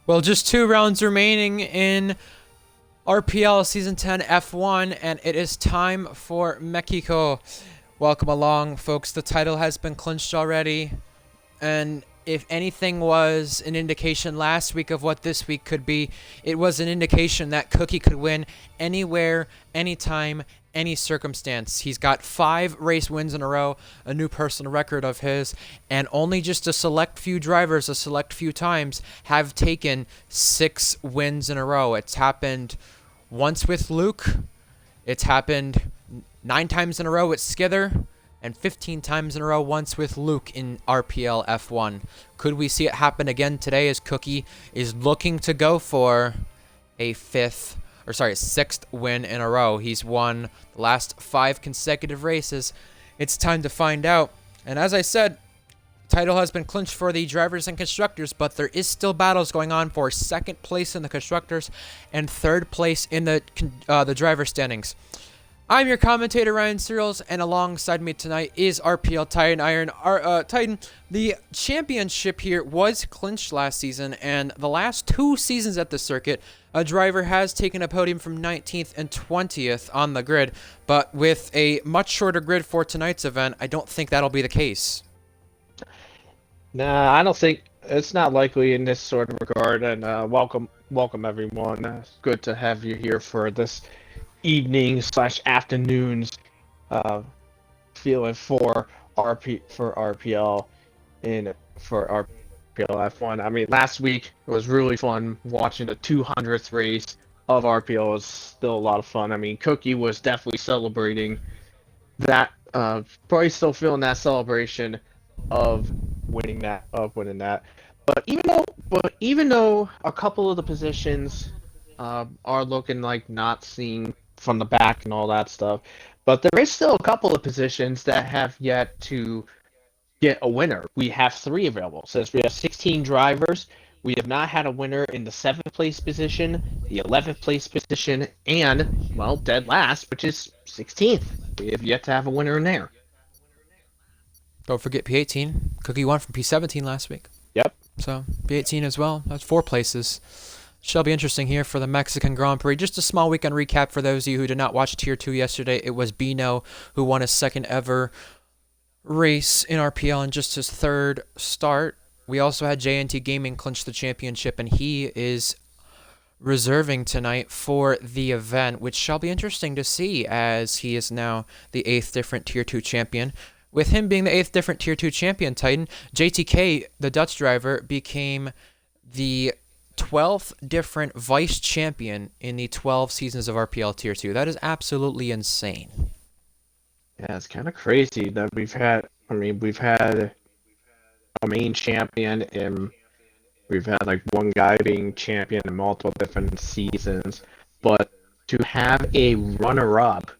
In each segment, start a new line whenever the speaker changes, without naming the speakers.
Well, just 2 rounds remaining in RPL Season 10 F1, and it is time for Mexico. Welcome along, folks. The title has been clinched already, and if anything was an indication last week of what this week could be, it was an indication that Cookie could win anywhere, anytime, any circumstance. He's got 5 race wins in a row, a new personal record of his, and only just a select few drivers, a select few times, have taken 6 wins in a row. It's happened once with Luke, it's happened 9 times in a row with Skither, and 15 times in a row once with Luke in RPL F1. Could we see it happen again today as Cookie is looking to go for a 6th win in a row? He's won the last 5 consecutive races. It's time to find out. And as I said, title has been clinched for the drivers and constructors, but there is still battles going on for 2nd place in the constructors and 3rd place in the driver standings. I'm your commentator, Ryan Searles, and alongside me tonight is RPL Titan Iron. Titan, the championship here was clinched last season, and the last 2 seasons at the circuit, a driver has taken a podium from 19th and 20th on the grid, but with a much shorter grid for tonight's event, I don't think that'll be the case.
Nah, I don't think it's not likely in this sort of regard. And welcome everyone. It's good to have you here for this evening/afternoons feeling for RPL and for RPL F1. I mean, last week it was really fun watching the 200th race of RPL. It was still a lot of fun. I mean, Cookie was definitely celebrating that. Probably still feeling that celebration of winning that. But even though a couple of the positions are looking like not seen from the back and all that stuff, but there is still a couple of positions that have yet to get a winner. We have 3 available. Since we have 16 drivers, we have not had a winner in the 7th place position, the 11th place position, and, well, dead last, which is 16th. We have yet to have a winner in there.
Don't forget P18. Cookie won from P17 last week.
Yep.
So P18 as well. That's 4 places. Shall be interesting here for the Mexican Grand Prix. Just a small weekend recap for those of you who did not watch Tier 2 yesterday. It was Bino who won his 2nd ever race in RPL and just his 3rd start. We also had JNT Gaming clinch the championship, and he is reserving tonight for the event, which shall be interesting to see as he is now the 8th different Tier 2 champion. With him being the 8th different Tier 2 champion, Titan, JTK, the Dutch driver, became the 12th different vice champion in the 12 seasons of RPL Tier 2. That is absolutely insane.
Yeah, it's kind of crazy that we've had a main champion, and we've had like one guy being champion in multiple different seasons, but to have a runner-up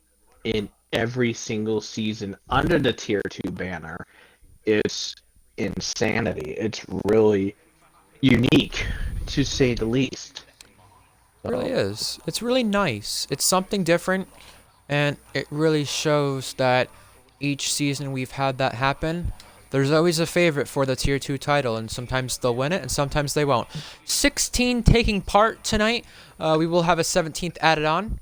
in every single season under the Tier 2 banner is insanity. It's really unique, to say the least.
It really is. It's really nice. It's something different, and it really shows that each season we've had that happen, there's always a favorite for the Tier 2 title, and sometimes they'll win it, and sometimes they won't. 16 taking part tonight. We will have a 17th added on.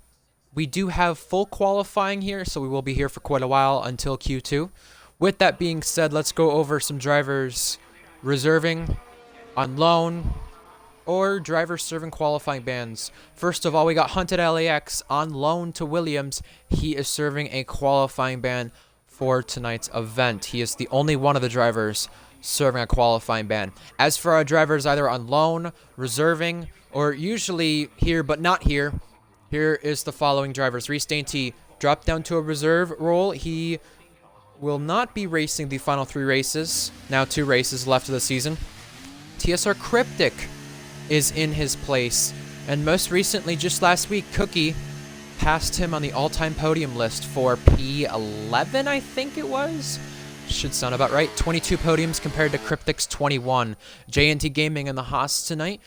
We do have full qualifying here, so we will be here for quite a while until Q2. With that being said, let's go over some drivers reserving, on loan, or drivers serving qualifying bans. First of all, we got Hunted LAX on loan to Williams. He is serving a qualifying ban for tonight's event. He is the only one of the drivers serving a qualifying ban. As for our drivers either on loan, reserving, or usually here but not here, here is the following drivers. Reese Dainty dropped down to a reserve role. He will not be racing the final 3 races. Now 2 races left of the season. TSR Cryptic is in his place. And most recently, just last week, Cookie passed him on the all-time podium list for P11, I think it was. Should sound about right. 22 podiums compared to Cryptic's 21. JNT Gaming and the Haas tonight.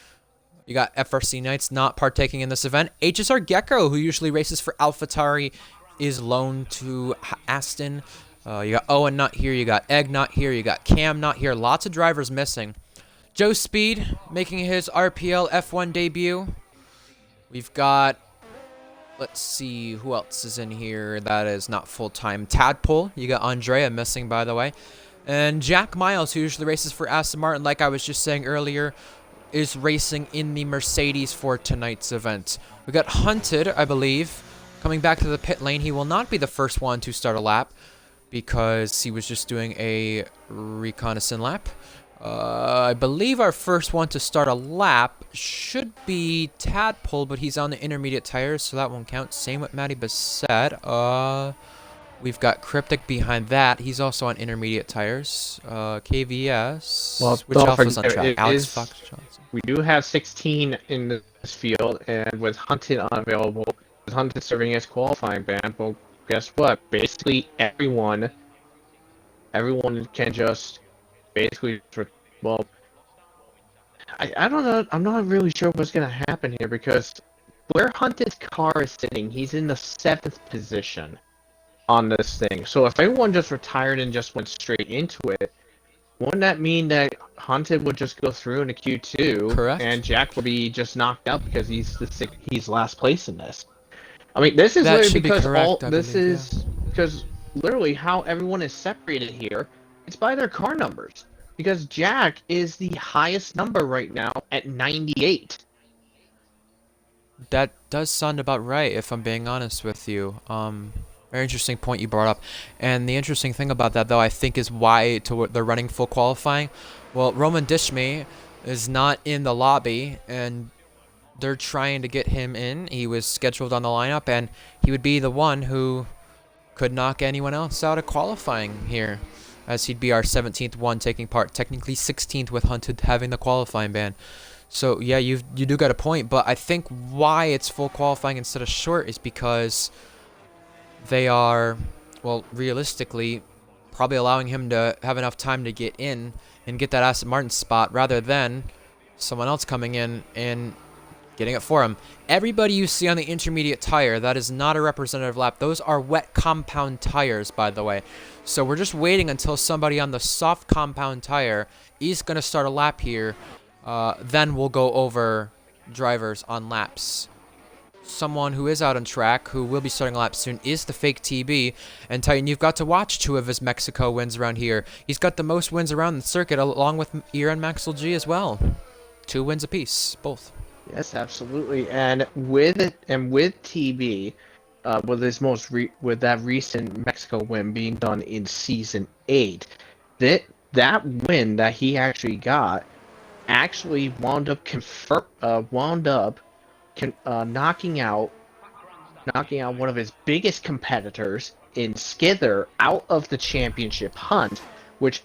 You got FRC Knights not partaking in this event. HSR Gecko, who usually races for AlphaTauri, is loaned to Aston. You got Owen not here. You got Egg not here. You got Cam not here. Lots of drivers missing. Joe Speed making his RPL F1 debut. We've got, let's see, who else is in here that is not full-time. Tadpole, you got Andrea missing, by the way. And Jack Miles, who usually races for Aston Martin, like I was just saying earlier, is racing in the Mercedes for tonight's event. We got Hunted, I believe, coming back to the pit lane. He will not be the first one to start a lap because he was just doing a reconnaissance lap. I believe our first one to start a lap should be Tadpole, but he's on the intermediate tires, so that won't count. Same with Matty Bissett. We've got Cryptic behind that. He's also on intermediate tires. KVS.
Well,
Which
don't
Alpha's on
forget,
track?
it
Alex
is-
Fox Johnson.
We do have 16 in this field, and with Hunted unavailable, with Hunted serving as qualifying ban, well, guess what? Basically, everyone can just basically, well, I don't know. I'm not really sure what's gonna happen here because where Hunted's car is sitting, he's in the 7th position on this thing. So if everyone just retired and just went straight into it, wouldn't that mean that Hunted would just go through into Q2?
Correct.
And Jack would be just knocked out because he's last place in this. I mean, this is
That
literally
should be
because
correct, I
this
believe,
is because literally how everyone is separated here. It's by their car numbers. Because Jack is the highest number right now at 98.
That does sound about right, if I'm being honest with you. Very interesting point you brought up. And the interesting thing about that, though, I think is why they're running full qualifying. Well, Roman Dishme is not in the lobby, and they're trying to get him in. He was scheduled on the lineup, and he would be the one who could knock anyone else out of qualifying here, as he'd be our 17th one taking part, technically 16th with Hunted having the qualifying ban. So yeah, you do got a point, but I think why it's full qualifying instead of short is because they are, well, realistically, probably allowing him to have enough time to get in and get that Aston Martin spot rather than someone else coming in and getting it for him. Everybody you see on the intermediate tire, that is not a representative lap. Those are wet compound tires, by the way. So we're just waiting until somebody on the soft compound tire is going to start a lap here. Then we'll go over drivers on laps. Someone who is out on track, who will be starting a lap soon, is the fake TB. And Titan, you've got to watch 2 of his Mexico wins around here. He's got the most wins around the circuit, along with Iran Maxwell G as well. 2 wins apiece, both.
Yes, absolutely. And with TB, with that recent Mexico win being done in season 8, that win that he actually got actually wound up knocking out one of his biggest competitors in Skither out of the championship hunt, which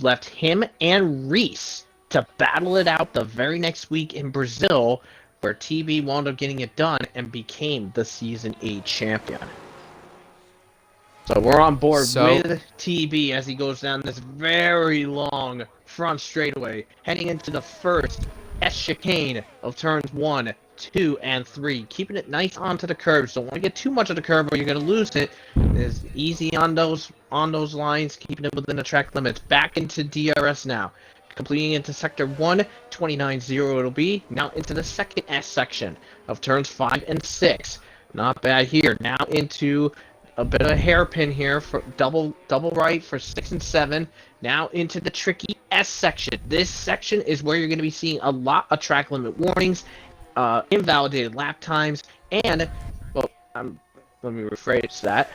left him and Reese to battle it out the very next week in Brazil, where TB wound up getting it done and became the Season 8 champion. So we're on board with TB as he goes down this very long front straightaway, heading into the first S-chicane of turns 1, 2, and 3. Keeping it nice onto the curbs. Don't want to get too much of the curb or you're going to lose it. It's easy on those lines, keeping it within the track limits. Back into DRS now. Completing into sector 1, 29.0 it'll be. Now into the second S section of turns 5 and 6. Not bad here. Now into a bit of a hairpin here for double right for 6 and 7. Now into the tricky S section. This section is where you're going to be seeing a lot of track limit warnings, invalidated lap times, and, well, let me rephrase that.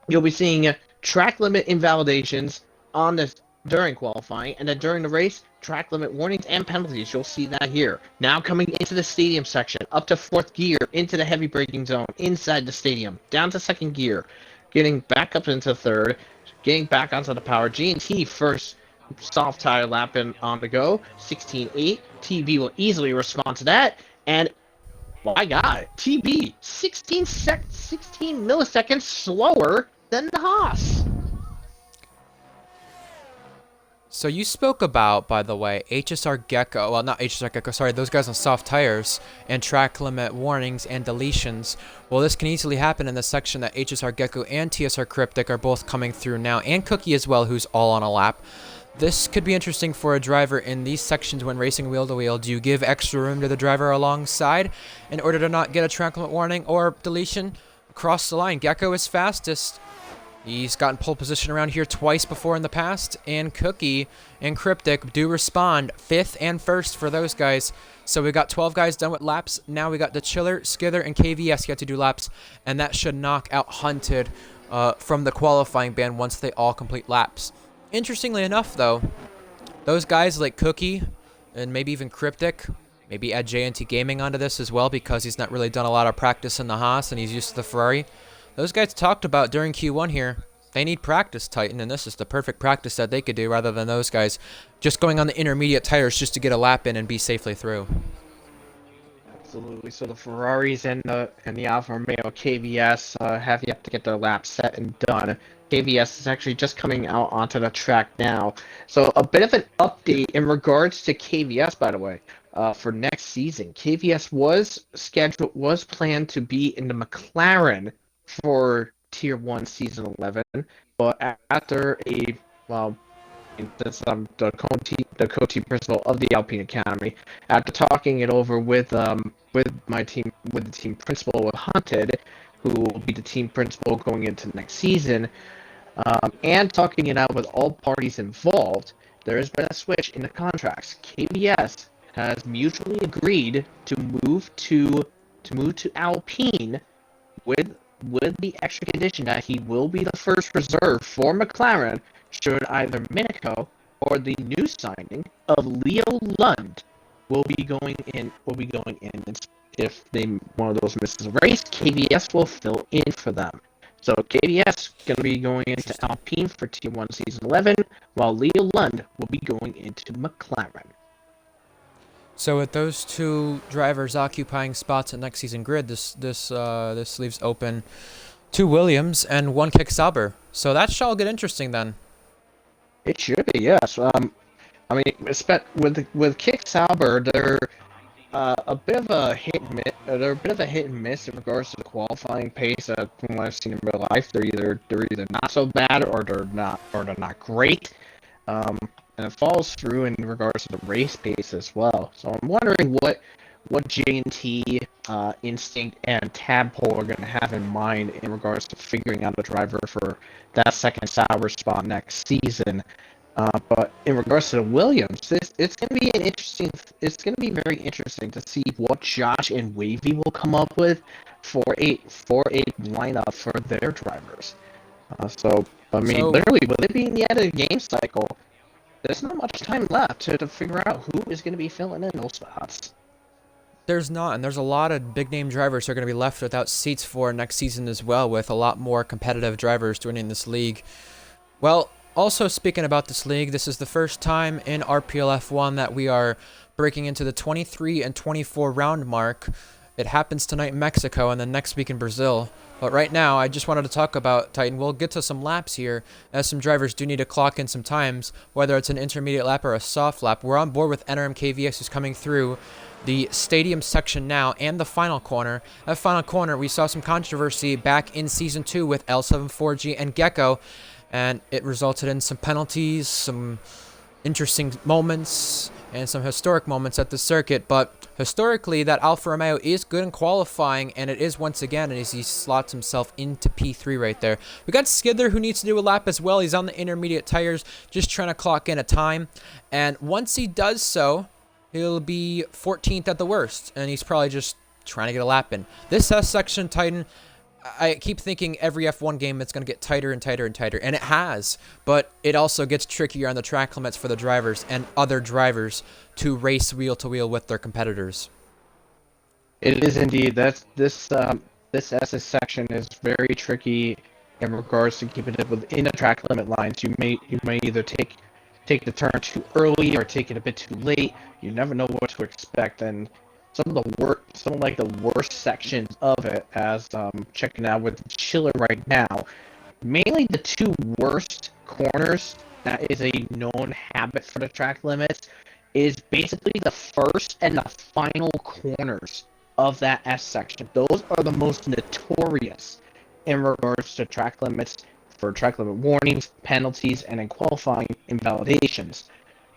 You'll be seeing track limit invalidations on this during qualifying, and then during the race, track limit warnings and penalties. You'll see that here. Now coming into the stadium section, up to 4th gear, into the heavy braking zone, inside the stadium, down to 2nd gear, getting back up into 3rd, getting back onto the power. G&T first soft tire lap on the go, 16.8. TB will easily respond to that, and my God, TB 16 milliseconds slower than the Haas.
So you spoke about, by the way, HSR Gecko, well, not HSR Gecko, sorry, those guys on soft tires, and track limit warnings and deletions. Well, this can easily happen in the section that HSR Gecko and TSR Cryptic are both coming through now, and Cookie as well, who's all on a lap. This could be interesting for a driver in these sections when racing wheel to wheel. Do you give extra room to the driver alongside in order to not get a track limit warning or deletion? Across the line, Gecko is fastest. He's gotten pole position around here twice before in the past, and Cookie and Cryptic do respond 5th and 1st for those guys. So we got 12 guys done with laps. Now we got the Chiller, Skither, and KVS yet to do laps, and that should knock out Hunted from the qualifying ban once they all complete laps. Interestingly enough, though, those guys like Cookie and maybe even Cryptic, maybe add JNT Gaming onto this as well because he's not really done a lot of practice in the Haas and he's used to the Ferrari. Those guys talked about during Q1 here, they need practice, Titan, and this is the perfect practice that they could do rather than those guys just going on the intermediate tires just to get a lap in and be safely through.
Absolutely. So the Ferraris and the Alfa Romeo KVS have yet to get their lap set and done. KVS is actually just coming out onto the track now. So a bit of an update in regards to KVS, by the way, for next season. KVS was planned to be in the McLaren for Tier 1 Season 11, but after since I'm the co-team principal of the Alpine Academy, after talking it over with the team principal with Hunted, who will be the team principal going into next season, and talking it out with all parties involved, there has been a switch in the contracts. KBS has mutually agreed to move to Alpine with the extra condition that he will be the first reserve for McLaren should either Minico or the new signing of Leo Lund will be going in. If one of those misses a race, KVS will fill in for them. So KVS going to be going into Alpine for Tier 1 Season 11, while Leo Lund will be going into McLaren.
So with those two drivers occupying spots at next season grid, this leaves open 2 Williams and 1 Kick Sauber. So that shall get interesting then.
It should be, yes. I mean, with Kick Sauber, they're a bit of a hit and miss. They're a bit of a hit and miss in regards to the qualifying pace. From what I've seen in real life, they're either not so bad or they're not great. And it falls through in regards to the race pace as well. So I'm wondering what J&T, Instinct, and Tadpole are going to have in mind in regards to figuring out a driver for that second Sauber spot next season. But in regards to the Williams, it's going to be It's going to be very interesting to see what Josh and Wavy will come up with for a lineup for their drivers. Literally, with it being the end of the game cycle, there's not much time left to figure out who is going to be filling in those spots.
There's not, and there's a lot of big-name drivers who are going to be left without seats for next season as well, with a lot more competitive drivers joining this league. Well, also speaking about this league, this is the first time in RPL F1 that we are breaking into the 23 and 24 round mark. It happens tonight in Mexico and then next week in Brazil. But right now, I just wanted to talk about Titan. We'll get to some laps here, as some drivers do need to clock in some times, whether it's an intermediate lap or a soft lap. We're on board with NRM KVS, who's coming through the stadium section now and the final corner. At final corner, we saw some controversy back in Season 2 with L74G and Gecko, and it resulted in some penalties, some interesting moments, and some historic moments at the circuit. But historically, that Alfa Romeo is good in qualifying, and it is once again as he slots himself into P3 right there. We got Skidler, who needs to do a lap as well. He's on the intermediate tires, just trying to clock in a time. And once he does so, he'll be 14th at the worst, and he's probably just trying to get a lap in. This S section, Titan, I keep thinking every F1 game it's going to get tighter and tighter and tighter, and it has, but it also gets trickier on the track limits for the drivers and other drivers to race wheel-to-wheel with their competitors.
It is indeed. This SS section is very tricky in regards to keeping it within the track limit lines. You may either take the turn too early or take it a bit too late. You never know what to expect, and some of the worst sections of it, as checking out with Chiller right now, mainly the 2 worst corners that is a known habit for the track limits is basically the first and the final corners of that S section. Those are the most notorious in regards to track limits for track limit warnings, penalties, and in qualifying invalidations.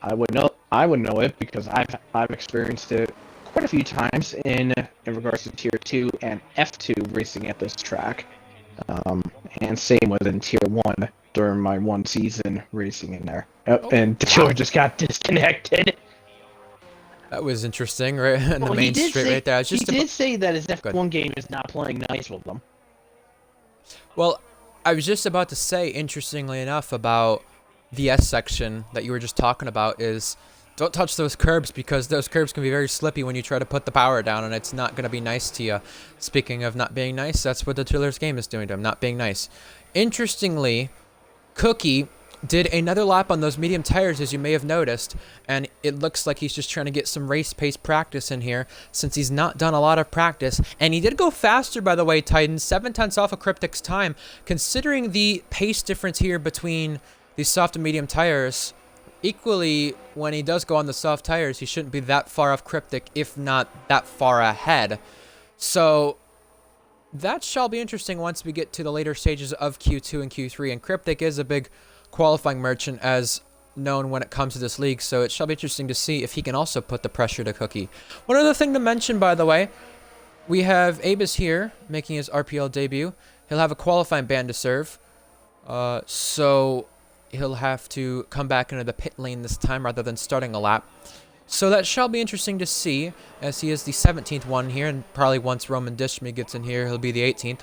I would know it because I've experienced it quite a few times in regards to Tier 2 and F2 racing at this track. Um, and same within Tier 1 during my one season racing in there.
Oh,
And the killer just got disconnected.
that was interesting, right? In the main straight right there. I was just
he did say that his F1 game is not playing nice with them.
Well, I was just about to say, interestingly enough, about the S section that you were just talking about is don't touch those curbs because those curbs can be very slippy when you try to put the power down, and it's not going to be nice to you. Speaking of not being nice, that's what the Tiller's game is doing to him, not being nice. Interestingly, Cookie did another lap on those medium tires, as you may have noticed, and it looks like he's just trying to get some race pace practice in here since he's not done a lot of practice. And he did go faster, by the way, Titan, 7/10 off of Cryptic's time. Considering the pace difference here between these soft and medium tires, equally, when he does go on the soft tires, he shouldn't be that far off Cryptic, if not that far ahead. So that shall be interesting once we get to the later stages of Q2 and Q3, and Cryptic is a big qualifying merchant as known when it comes to this league, so it shall be interesting to see if he can also put the pressure to Cookie. One other thing to mention, by the way, we have Abis here making his RPL debut. He'll have a qualifying ban to serve, so he'll have to come back into the pit lane this time rather than starting a lap. So that shall be interesting to see, as he is the 17th one here, and probably once Roman Dishmi gets in here, he'll be the 18th.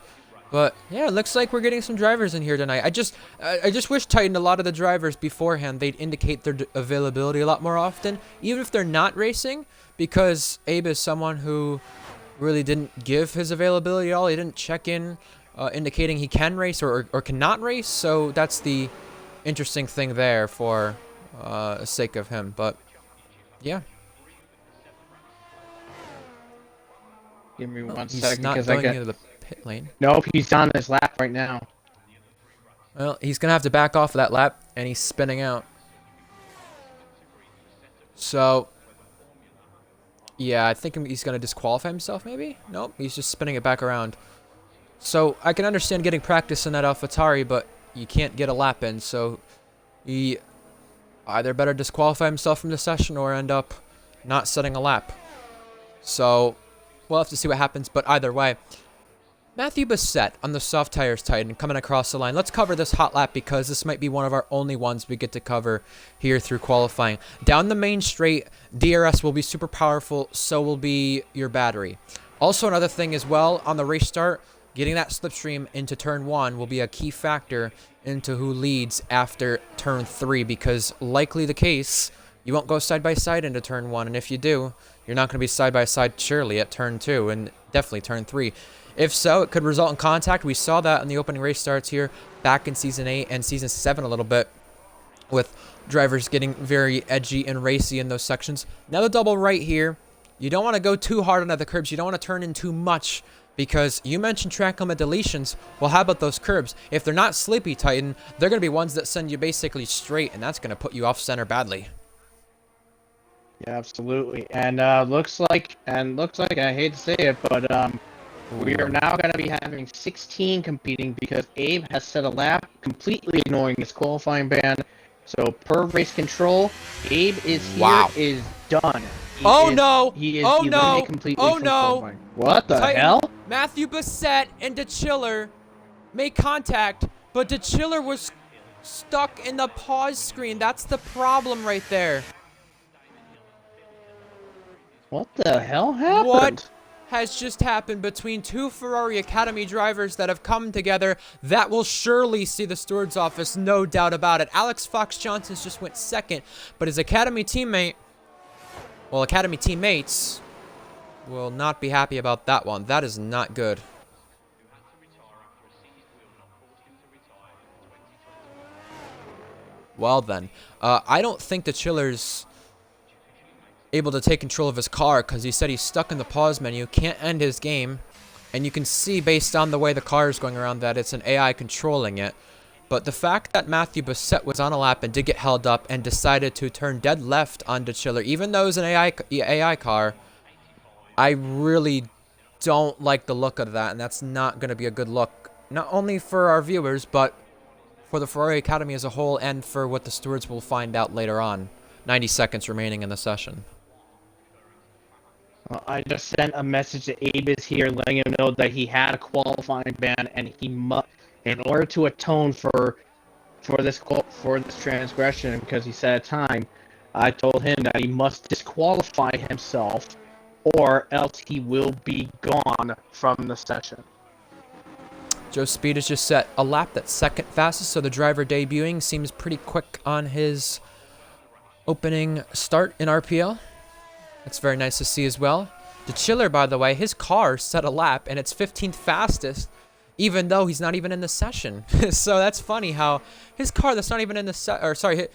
But yeah, it looks like we're getting some drivers in here tonight. I just wish Titan, a lot of the drivers beforehand, they'd indicate their availability a lot more often, even if they're not racing, because Abe is someone who really didn't give his availability at all. He didn't check in indicating he can race or cannot race, so that's the interesting thing there for sake of him. But yeah.
Give me one
He's
second
not
because
going into the pit lane.
Nope, he's on his lap right now.
Well, he's going to have to back off of that lap, and he's spinning out. So, yeah, I think he's going to disqualify himself, maybe? Nope, he's just spinning it back around. So, I can understand getting practice in that AlphaTauri, but you can't get a lap in, so he either better disqualify himself from the session or end up not setting a lap. So, we'll have to see what happens, but either way, Matthew Bassett on the soft tires, Titan, coming across the line. Let's cover this hot lap because this might be one of our only ones we get to cover here through qualifying. Down the main straight, DRS will be super powerful, so will be your battery. Also, another thing as well, on the race start, getting that slipstream into turn 1 will be a key factor into who leads after turn 3, because likely the case, you won't go side by side into turn 1, and if you do, you're not going to be side by side surely at turn 2 and definitely turn 3. If so, it could result in contact. We saw that in the opening race starts here back in Season 8 and Season 7 a little bit, with drivers getting very edgy and racy in those sections. Now the double right here, you don't want to go too hard onto the curbs. You don't want to turn in too much, because you mentioned track limit deletions. Well, how about those curbs? If they're not sleepy, Titan, they're going to be ones that send you basically straight, and that's going to put you off center badly.
Yeah, absolutely. And looks like, I hate to say it, but we are now going to be having 16 competing because Abe has set a lap, completely ignoring his qualifying ban. So per race control, Abe is here, is done. He is eliminated completely from qualifying. What the hell?
Matthew Bassett and DeChiller made contact, but DeChiller was stuck in the pause screen. That's the problem right there.
What the hell happened?
What has just happened between two Ferrari Academy drivers that have come together? That will surely see the steward's office, no doubt about it. Alex Fox Johnson's just went second, but his Academy teammate, well, Academy teammates will not be happy about that one. That is not good. Well then, I don't think the Chiller's able to take control of his car, because he said he's stuck in the pause menu, can't end his game, and you can see based on the way the car is going around that it's an AI controlling it. But the fact that Matthew Bassett was on a lap and did get held up and decided to turn dead left on DeChiller, even though it was an AI car, I really don't like the look of that, and that's not going to be a good look, not only for our viewers, but for the Ferrari Academy as a whole and for what the stewards will find out later on. 90 seconds remaining in the session.
I just sent a message to Abis here letting him know that he had a qualifying ban and he must, in order to atone for this transgression, because he set a time, I told him that he must disqualify himself or else he will be gone from the session.
Joe Speed has just set a lap that's second fastest, so the driver debuting seems pretty quick on his opening start in RPL. That's very nice to see as well. The Chiller, by the way, his car set a lap, and it's 15th fastest, even though he's not even in the session. So that's funny how his car that's not even in the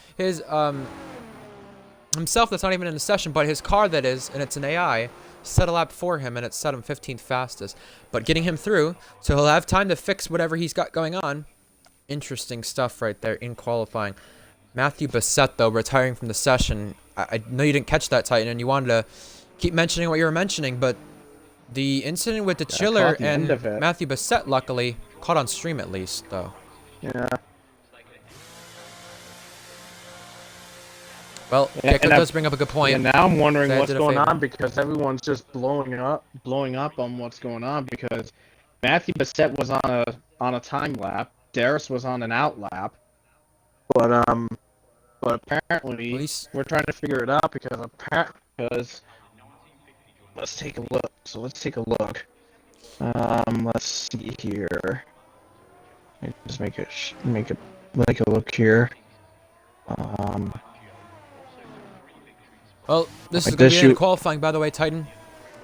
himself that's not even in the session, but his car that is, and it's an AI, set a lap for him, and it set him 15th fastest. But getting him through, so he'll have time to fix whatever he's got going on. Interesting stuff right there in qualifying. Matthew Bassett, though, retiring from the session. I know you didn't catch that, Titan, and you wanted to keep mentioning what you were mentioning, but the incident with the Chiller and Matthew Bassett, luckily, caught on stream at least, though.
Yeah.
Well, Gecko does bring up a good point.
And now I'm wondering what's going on because everyone's just blowing up on what's going on because Matthew Bassett was on a time lap, Darius was on an out lap, but apparently we're trying to figure it out because let's take a look. So let's take a look. Let's see here. Let me just make a look here.
Well, this is going to be in qualifying, by the way, Titan.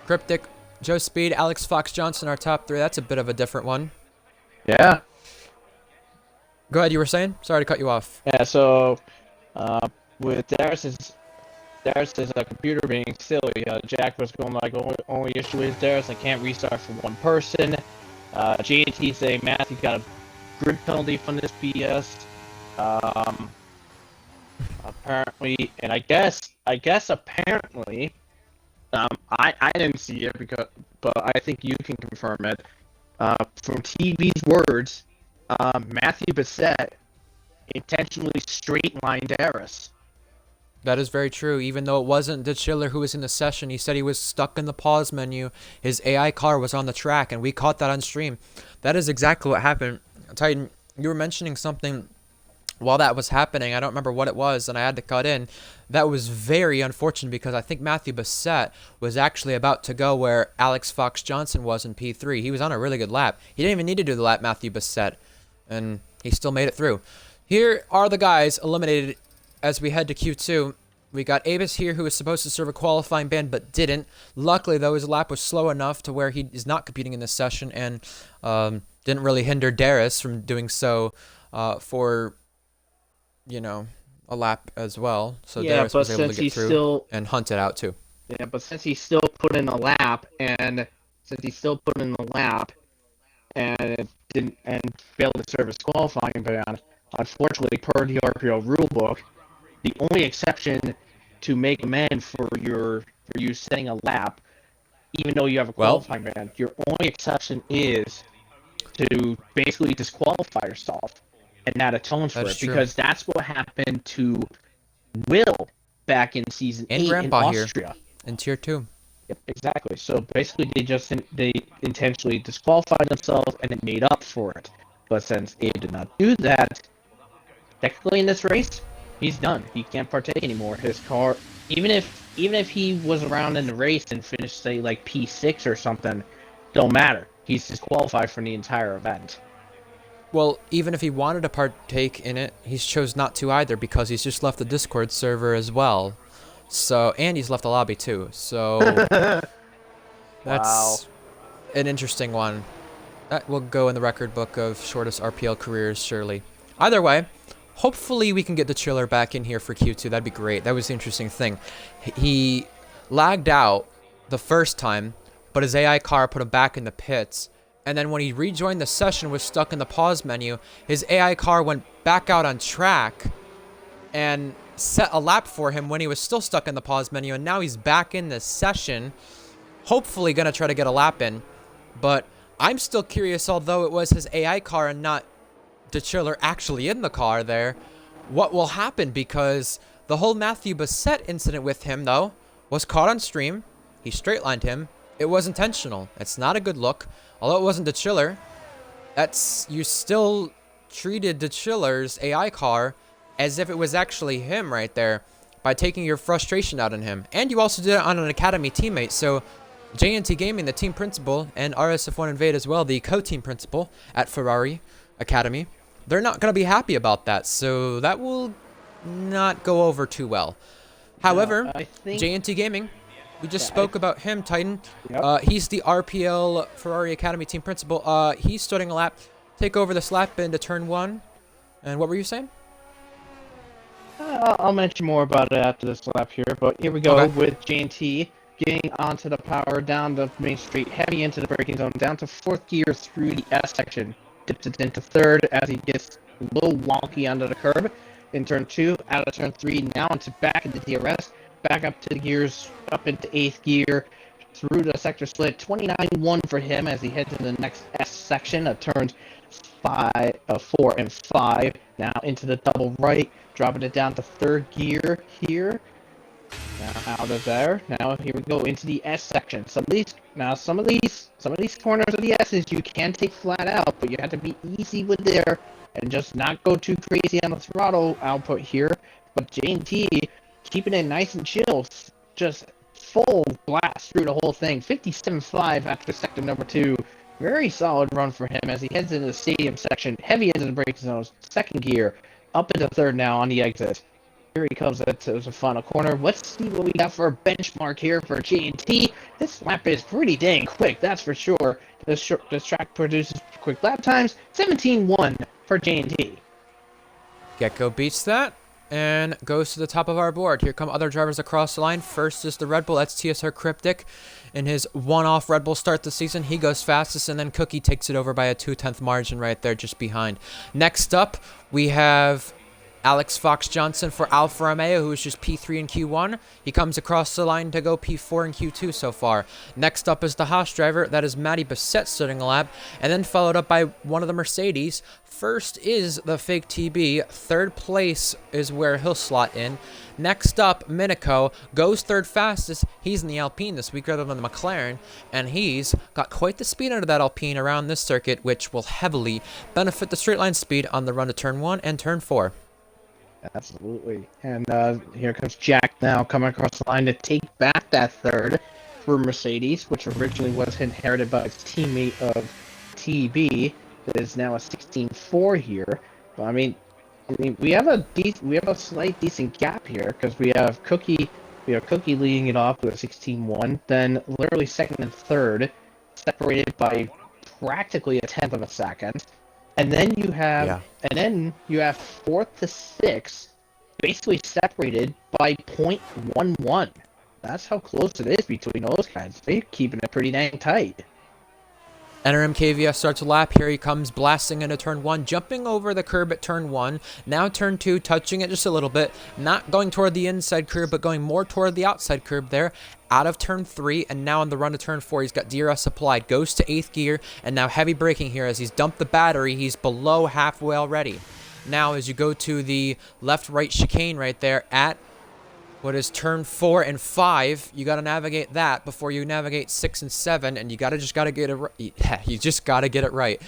Cryptic, Joe Speed, Alex Fox Johnson, our top three. That's a bit of a different one.
Yeah.
Go ahead, you were saying? Sorry to cut you off.
Yeah, so with Darius's computer being silly, Jack was going like, only issue is Darius, I can't restart for one person. JT saying Matthew got a grid penalty from this BS. Apparently, and I guess apparently, I didn't see it but I think you can confirm it. From TV's words, Matthew Bassett intentionally straight-lined Darius.
That is very true. Even though it wasn't the Chiller who was in the session, he said he was stuck in the pause menu. His AI car was on the track, and we caught that on stream. That is exactly what happened. Titan, you were mentioning something while that was happening. I don't remember what it was, and I had to cut in. That was very unfortunate because I think Matthew Bassett was actually about to go where Alex Fox Johnson was in P3. He was on a really good lap. He didn't even need to do the lap, Matthew Bassett, and he still made it through. Here are the guys eliminated as we head to Q2. We got Avis here, who was supposed to serve a qualifying ban but didn't. Luckily, though, his lap was slow enough to where he is not competing in this session and didn't really hinder Darius from doing so for, you know, a lap as well. So yeah, Darius was able to get through and hunt it out too.
Yeah, but since he still put in a lap and failed to serve his qualifying ban, unfortunately, per the RPL rulebook, the only exception to make amends for you setting a lap, even though you have a qualifying ban, your only exception is to basically disqualify yourself, and that atones for it. Because that's what happened to Will back in Season 8 in Austria.
In Tier 2.
Yep, exactly. So basically, they intentionally disqualified themselves, and it made up for it. But since Abe did not do that, technically in this race, he's done. He can't partake anymore. His car, even if he was around in the race and finished, say, like P6 or something, don't matter. He's disqualified from the entire event.
Well, even if he wanted to partake in it, he's chose not to either because he's just left the Discord server as well. So, and he's left the lobby too. So, that's an interesting one. That will go in the record book of shortest RPL careers, surely. Either way, hopefully we can get the Chiller back in here for Q2. That'd be great. That was the interesting thing. He lagged out the first time, but his AI car put him back in the pits. And then when he rejoined the session, was stuck in the pause menu, his AI car went back out on track and set a lap for him when he was still stuck in the pause menu. And now he's back in the session, hopefully going to try to get a lap in. But I'm still curious, although it was his AI car and not DeChiller actually in the car there, what will happen, because the whole Matthew Bassett incident with him, though, was caught on stream. He straight-lined him. It was intentional. It's not a good look. Although it wasn't DeChiller, you still treated DeChiller's AI car as if it was actually him right there by taking your frustration out on him. And you also did it on an Academy teammate, so JNT Gaming, the team principal, and RSF1 Invade as well, the co-team principal at Ferrari Academy, they're not going to be happy about that, so that will not go over too well. However, JNT Gaming, we just spoke about him, Titan.
Yep.
He's the RPL Ferrari Academy team principal. He's starting a lap, take over this lap into turn 1. And what were you saying?
I'll mention more about it after this lap here, but here we go with JNT getting onto the power down the main street, heavy into the braking zone, down to 4th gear through the S section. Dips it into 3rd as he gets a little wonky under the curb. In turn 2, out of turn 3, now into back into DRS, back up to the gears, up into 8th gear, through the sector split. 29-1 for him as he heads into the next S section of turns 4 and 5. Now into the double right, dropping it down to 3rd gear here. Now out of there. Now here we go into the S section. Some of these corners of the S's you can take flat out, but you have to be easy with there and just not go too crazy on the throttle output here. But J&T keeping it nice and chill, just full blast through the whole thing. 57.5 after sector number 2. Very solid run for him as he heads into the stadium section, heavy into the braking zone, 2nd gear, up into 3rd now on the exit. Here he comes to the final corner. Let's see what we got for a benchmark here for J&T. This lap is pretty dang quick, that's for sure. This track produces quick lap times. 17.1 for J&T.
Gecko beats that and goes to the top of our board. Here come other drivers across the line. First is the Red Bull. That's TSR Cryptic. In his one-off Red Bull start the season, he goes fastest, and then Cookie takes it over by a 2/10 margin right there just behind. Next up, we have Alex Fox Johnson for Alfa Romeo, who is just P3 in Q1. He comes across the line to go P4 in Q2 so far. Next up is the Haas driver. That is Matty Bassett starting a lap, and then followed up by one of the Mercedes. First is the fake TB. 3rd place is where he'll slot in. Next up, Minico goes 3rd fastest. He's in the Alpine this week rather than the McLaren, and he's got quite the speed under that Alpine around this circuit, which will heavily benefit the straight line speed on the run to turn 1 and turn 4.
Absolutely. And here comes Jack now coming across the line to take back that 3rd for Mercedes, which originally was inherited by his teammate of TB. That is now a 16.4 here. But I mean, we have a slight decent gap here because we have Cookie leading it off with a 16.1, then literally 2nd and 3rd, separated by practically a 1/10 of a second. And then you have 4th to 6th, basically separated by 0.11. That's how close it is between those guys. They're keeping it pretty dang tight.
NRM KVS starts a lap. Here he comes blasting into turn 1, jumping over the curb at turn 1. Now turn 2, touching it just a little bit. Not going toward the inside curb, but going more toward the outside curb there. Out of turn 3, and now on the run to turn 4, he's got DRS applied. Goes to 8th gear, and now heavy braking here as he's dumped the battery. He's below halfway already. Now as you go to the left-right chicane right there at what is turn 4 and 5, you got to navigate that before you navigate 6 and 7, and you just got to get it right. Yeah, you just got to get it right.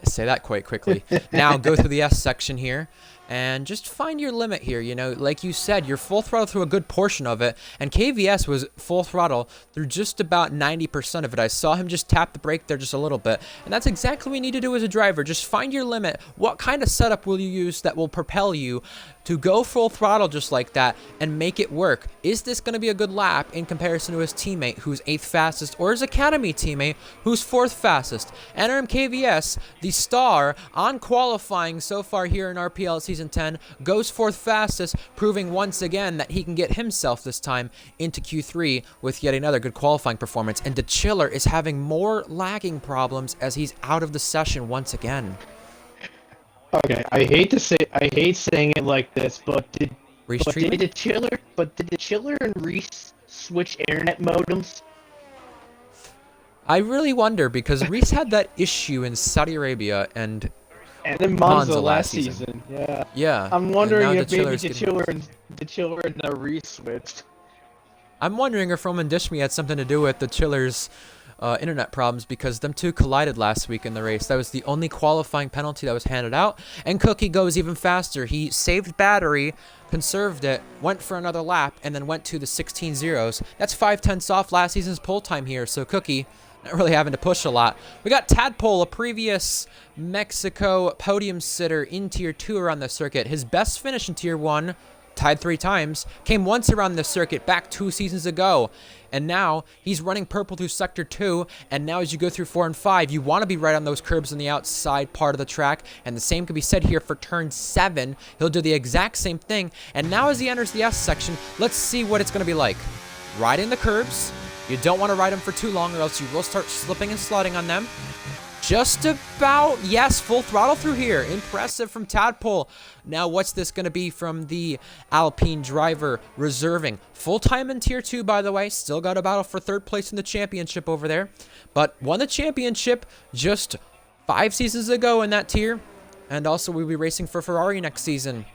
Say that quite quickly. Now go through the S section here and just find your limit here. You know, like you said, you're full throttle through a good portion of it, and KVS was full throttle through just about 90% of it. I saw him just tap the brake there just a little bit, and that's exactly what you need to do as a driver. Just find your limit. What kind of setup will you use that will propel you to go full throttle just like that and make it work? Is this going to be a good lap in comparison to his teammate who's 8th fastest, or his Academy teammate who's 4th fastest? NRM KVS, the star on qualifying so far here in RPL Season 10, goes 4th fastest, proving once again that he can get himself this time into Q3 with yet another good qualifying performance. And DeChiller is having more lagging problems as he's out of the session once again.
Okay, I hate saying it like this, but did the Chiller and Reese switch internet modems?
I really wonder, because Reese had that issue in Saudi Arabia, and
And then Monza last season. Yeah.
Yeah,
I'm
and now
wondering
the
if maybe
Chiller's
the
getting...
children are re-switched.
I'm wondering if Roman Dishmi had something to do with the Chiller's internet problems, because them two collided last week in the race. That was the only qualifying penalty that was handed out, and Cookie goes even faster. He saved battery, conserved it, went for another lap, and then went to the 16 zeros. That's 5/10 off last season's pole time here, so Cookie not really having to push a lot. We got Tadpole, a previous Mexico podium sitter in Tier 2 around the circuit. His best finish in Tier 1, tied 3 times, came once around the circuit back 2 seasons ago. And now he's running purple through Sector 2, and now as you go through 4 and 5, you want to be right on those curbs on the outside part of the track, and the same can be said here for Turn 7. He'll do the exact same thing, and now as he enters the S section, let's see what it's going to be like. Riding the curbs. You don't want to ride them for too long, or else you will start slipping and sliding on them. Just about, yes, full throttle through here. Impressive from Tadpole. Now, what's this going to be from the Alpine driver reserving? Full time in Tier 2, by the way. Still got a battle for 3rd place in the championship over there. But won the championship just 5 seasons ago in that tier. And also, we'll be racing for Ferrari next season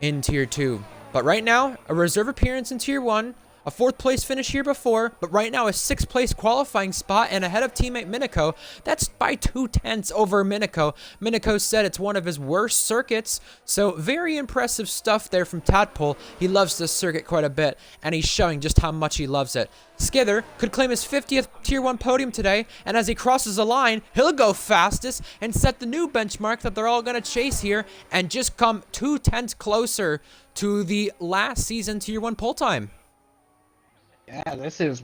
in Tier 2. But right now, a reserve appearance in Tier 1. A 4th place finish here before, but right now a 6th place qualifying spot and ahead of teammate Minico. That's by 2/10 over Minico. Minico said it's one of his worst circuits, so very impressive stuff there from Tadpole. He loves this circuit quite a bit, and he's showing just how much he loves it. Skither could claim his 50th Tier 1 podium today, and as he crosses the line, he'll go fastest and set the new benchmark that they're all going to chase here and just come 2/10 closer to the last season Tier 1 pole time.
Yeah, that's a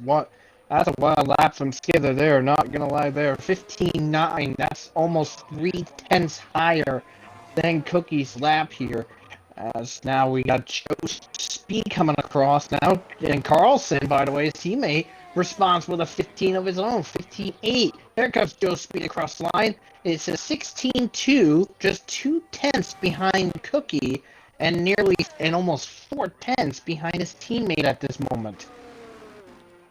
wild lap from Skither there, not gonna lie there. 15.9, that's almost 3/10 higher than Cookie's lap here. As now we got Joe Speed coming across now, and Carlson, by the way, his teammate, responds with a 15 of his own, 15.8. There comes Joe Speed across the line. It's a 16.2, just 2/10 behind Cookie, and almost 4/10 behind his teammate at this moment.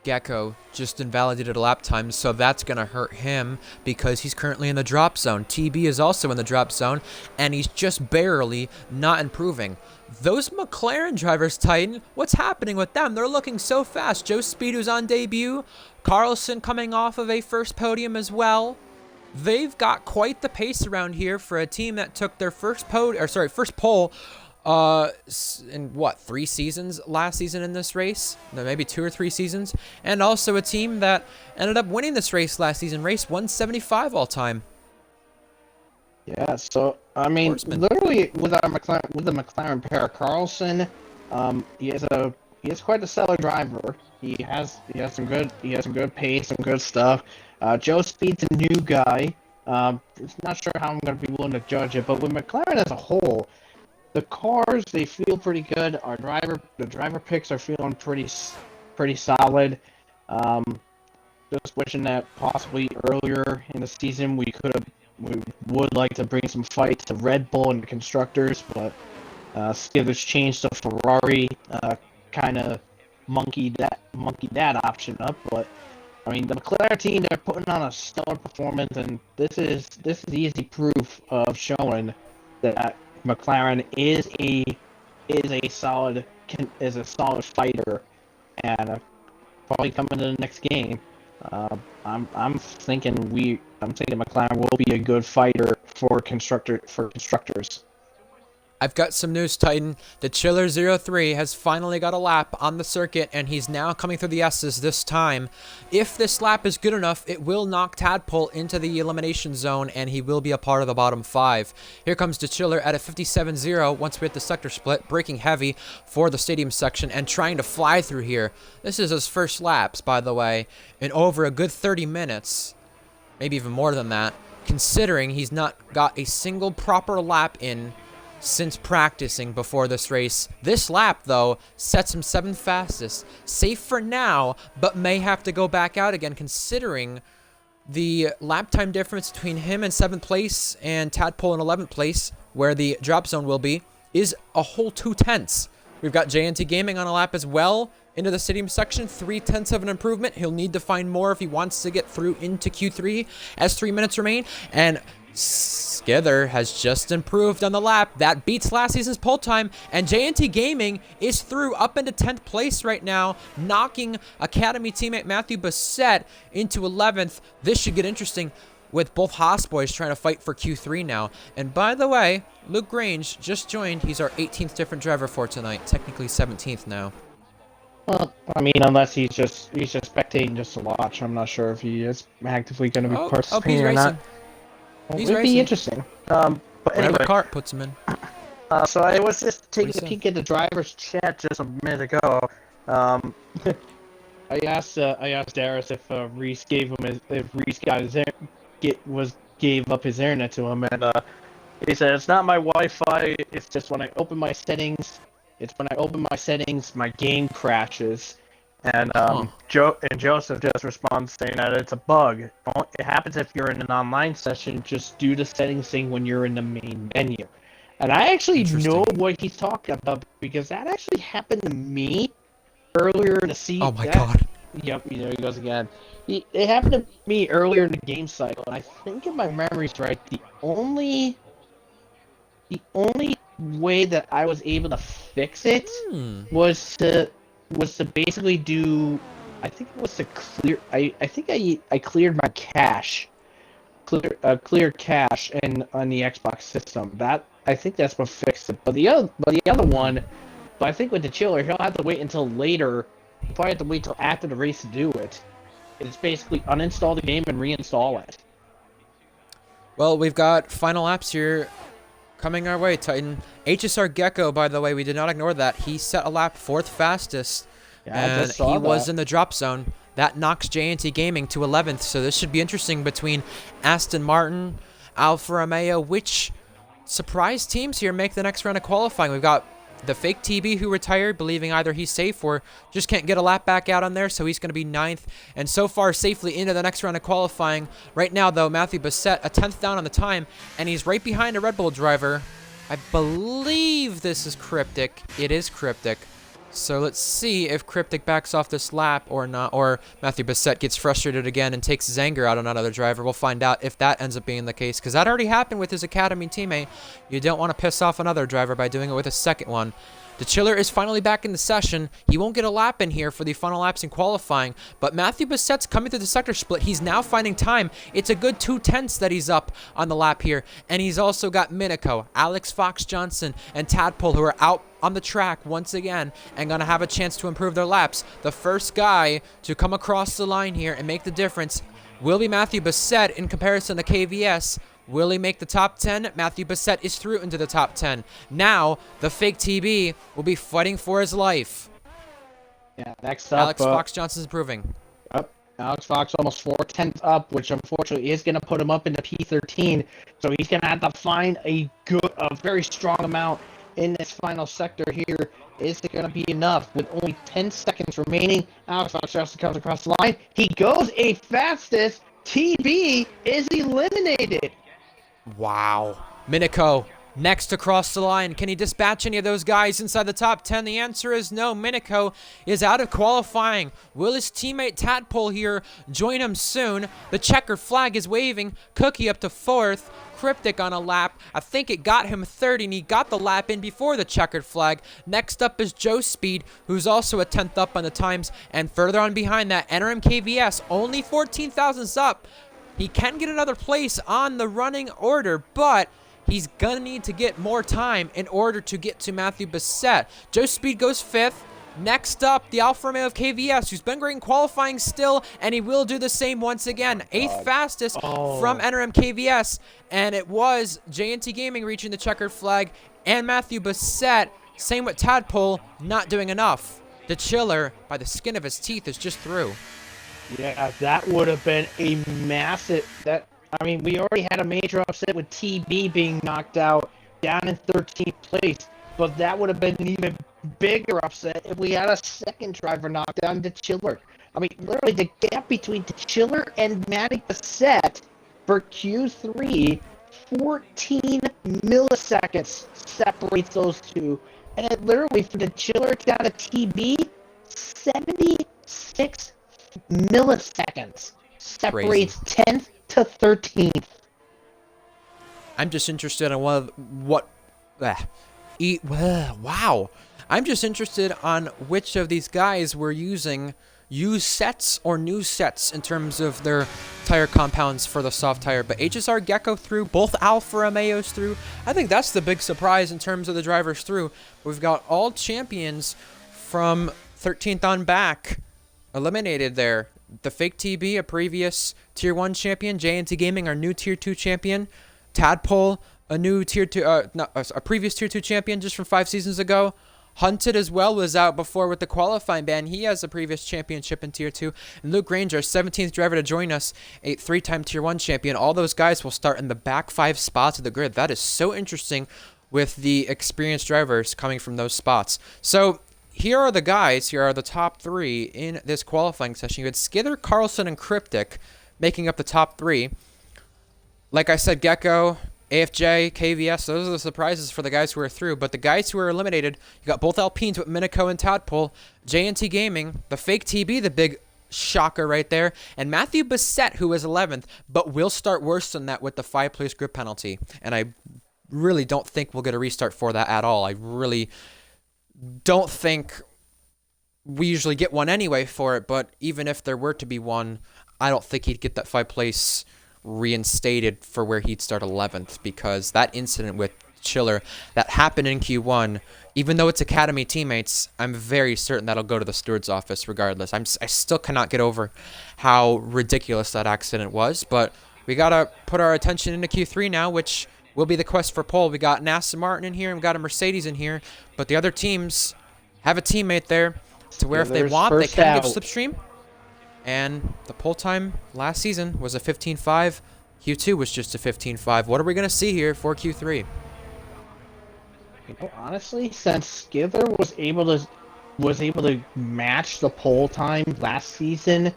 Gecko just invalidated a lap time, so that's going to hurt him because he's currently in the drop zone. TB is also in the drop zone, and he's just barely not improving. Those McLaren drivers, Titan, what's happening with them? They're looking so fast. Joe Speed, who's on debut. Carlson coming off of a first podium as well. They've got quite the pace around here for a team that took their first pole in what, 3 seasons last season in this race? No, maybe 2 or 3 seasons. And also a team that ended up winning this race last season, race 175 all time.
Yeah, so I mean, literally with the McLaren pair, Carlson, he is quite a stellar driver. He has some good pace, some good stuff. Joe Speed's a new guy. Not sure how I'm gonna be willing to judge it, but with McLaren as a whole, the cars, they feel pretty good. The driver picks are feeling pretty solid. Just wishing that possibly earlier in the season we would like to bring some fight to Red Bull and the constructors, but Skither's changed to Ferrari, kind of monkeyed that option up. But I mean, the McLaren team, they're putting on a stellar performance, and this is easy proof of showing that McLaren is a solid fighter, and probably coming to the next game. I'm thinking McLaren will be a good fighter for constructors.
I've got some news, Titan. The Chiller 03 has finally got a lap on the circuit, and he's now coming through the S's this time. If this lap is good enough, it will knock Tadpole into the elimination zone, and he will be a part of the bottom 5. Here comes the Chiller at a 57.0 once we hit the sector split, braking heavy for the stadium section and trying to fly through here. This is his first laps, by the way, in over a good 30 minutes, maybe even more than that, considering he's not got a single proper lap in since practicing before this race. This lap, though, sets him 7th fastest. Safe for now, but may have to go back out again, considering the lap time difference between him in 7th place and Tadpole in 11th place, where the drop zone will be, is a whole 2/10. We've got JNT Gaming on a lap as well into the stadium section, 3/10 of an improvement. He'll need to find more if he wants to get through into Q3 as 3 minutes remain. And Skither has just improved on the lap. That beats last season's pole time, and JNT Gaming is through up into 10th place right now, knocking Academy teammate Matthew Bassett into 11th. This should get interesting with both Haas boys trying to fight for Q3 now. And by the way, Luke Grange just joined. He's our 18th different driver for tonight, technically 17th now.
Well, I mean, unless he's just spectating just to watch. I'm not sure if he is actively going to be participating
he's
or
racing.
not. Well,
He's
it'd
racing.
be interesting. But
Whatever
anyway,
cart puts him in.
so I was just taking
What
a
do you
peek at the driver's chat just a minute ago. I asked Darius if Reese gave got his gave up his internet to him, and he said it's not my Wi-Fi. It's just when I open my settings. It's when I open my settings, my game crashes. And Joseph just responds saying that it's a bug. It happens if you're in an online session. Just do the settings thing when you're in the main menu. And I actually know what he's talking about because that actually happened to me earlier in the season.
Oh my god.
Yep, he goes again. It happened to me earlier in the game cycle, and I think if my memory's right, the only way that I was able to fix it was to basically do, I think it was to clear. I think I cleared my cache, cleared cache, and on the Xbox system. That I think that's what fixed it. But the other one, but I think with the chiller, he'll have to wait until later. He'll probably have to wait till after the race to do it. It's basically uninstall the game and reinstall it.
Well, we've got final laps here coming our way, Titan. HSR Gecko, by the way, we did not ignore that. He set a lap 4th fastest, and he was in the drop zone. That knocks JNT Gaming to 11th, so this should be interesting between Aston Martin, Alfa Romeo. Which surprise teams here make the next round of qualifying? We've got the fake TB who retired, believing either he's safe or just can't get a lap back out on there, so he's going to be 9th, and so far safely into the next round of qualifying. Right now, though, Matthew Bassett, a 10th down on the time, and he's right behind a Red Bull driver. I believe this is Cryptic. It is Cryptic. So let's see if Cryptic backs off this lap or not, or Matthew Bassett gets frustrated again and takes his anger out on another driver. We'll find out if that ends up being the case, because that already happened with his Academy teammate. You don't want to piss off another driver by doing it with a second one. The chiller is finally back in the session. He won't get a lap in here for the final laps in qualifying, but Matthew Bassett's coming through the sector split. He's now finding time. It's a good 2/10 that he's up on the lap here, and he's also got Minico, Alex Fox Johnson, and Tadpole, who are out on the track once again and gonna have a chance to improve their laps. The first guy to come across the line here and make the difference will be Matthew Bassett in comparison to KVS. Will he make the top 10? Matthew Bassett is through into the top 10. Now, the fake TB will be fighting for his life.
Yeah, next up,
Alex Fox Johnson's improving.
Alex Fox almost 4/10 up, which unfortunately is going to put him up into P13. So he's going to have to find a very strong amount in this final sector here. Is it going to be enough? With only 10 seconds remaining, Alex Fox Johnson comes across the line. He goes a fastest. TB is eliminated.
Wow. Minico, next across the line. Can he dispatch any of those guys inside the top 10? The answer is no. Minico is out of qualifying. Will his teammate Tadpole here join him soon? The checker flag is waving. Cookie up to 4th. Cryptic on a lap. I think it got him 30, and he got the lap in before the checkered flag. Next up is Joe Speed, who's also a 10th up on the times. And further on behind that, NRM KVS, only 14 thousandths up. He can get another place on the running order, but he's going to need to get more time in order to get to Matthew Bassett. Joe Speed goes 5th. Next up, the Alfa Romeo of KVS, who's been great in qualifying still, and he will do the same once again. 8th fastest from NRM KVS, and it was JNT Gaming reaching the checkered flag, and Matthew Bassett, same with Tadpole, not doing enough. The chiller, by the skin of his teeth, is just through.
Yeah, that would have been a massive... we already had a major upset with TB being knocked out down in 13th place, but that would have been an even bigger upset if we had a second driver knocked down to Chiller. Literally the gap between the Chiller and Matty Bassett for Q3, 14 milliseconds separates those two. And it literally, for the Chiller down to TB, 76 milliseconds separates 10th to 13th.
I'm just interested in wow. I'm just interested on which of these guys were using used sets or new sets in terms of their tire compounds for the soft tire. But HSR Gecko through, both Alfa Romeos through. I think that's the big surprise in terms of the drivers through. We've got all champions from 13th on back eliminated there. The Fake TB, a previous Tier 1 champion. JNT Gaming, our new Tier 2 champion. Tadpole, a new Tier 2, a previous Tier 2 champion just from 5 seasons ago. Hunted as well was out before with the qualifying ban. He has a previous championship in Tier 2. And Luke Granger, 17th driver to join us, a 3-time Tier 1 champion. All those guys will start in the back 5 spots of the grid. That is so interesting with the experienced drivers coming from those spots. So here are the guys. Here are the top 3 in this qualifying session. You had Skither, Carlson, and Cryptic making up the top 3. Like I said, Gecko, AFJ, KVS, those are the surprises for the guys who are through. But the guys who are eliminated, you got both Alpines with Minico and Tadpole, JNT Gaming, the Fake TB, the big shocker right there, and Matthew Bissett, who is 11th, but will start worse than that with the 5-place grip penalty. And I really don't think we'll get a restart for that at all. I really don't think we usually get one anyway for it, but even if there were to be one, I don't think he'd get that 5-place reinstated for where he'd start 11th, because that incident with Chiller that happened in Q1, even though it's Academy teammates, I'm very certain that'll go to the steward's office regardless. I still cannot get over how ridiculous that accident was, but we gotta put our attention into Q3 now, which will be the quest for pole. We got Aston Martin in here and we got a Mercedes in here, but the other teams have a teammate there to where if they want, they can give slipstream. And the pole time last season was a 15.5. Q2 was just a 15.5. What are we going to see here for Q3?
You know, honestly, since Skither was able to match the pole time last season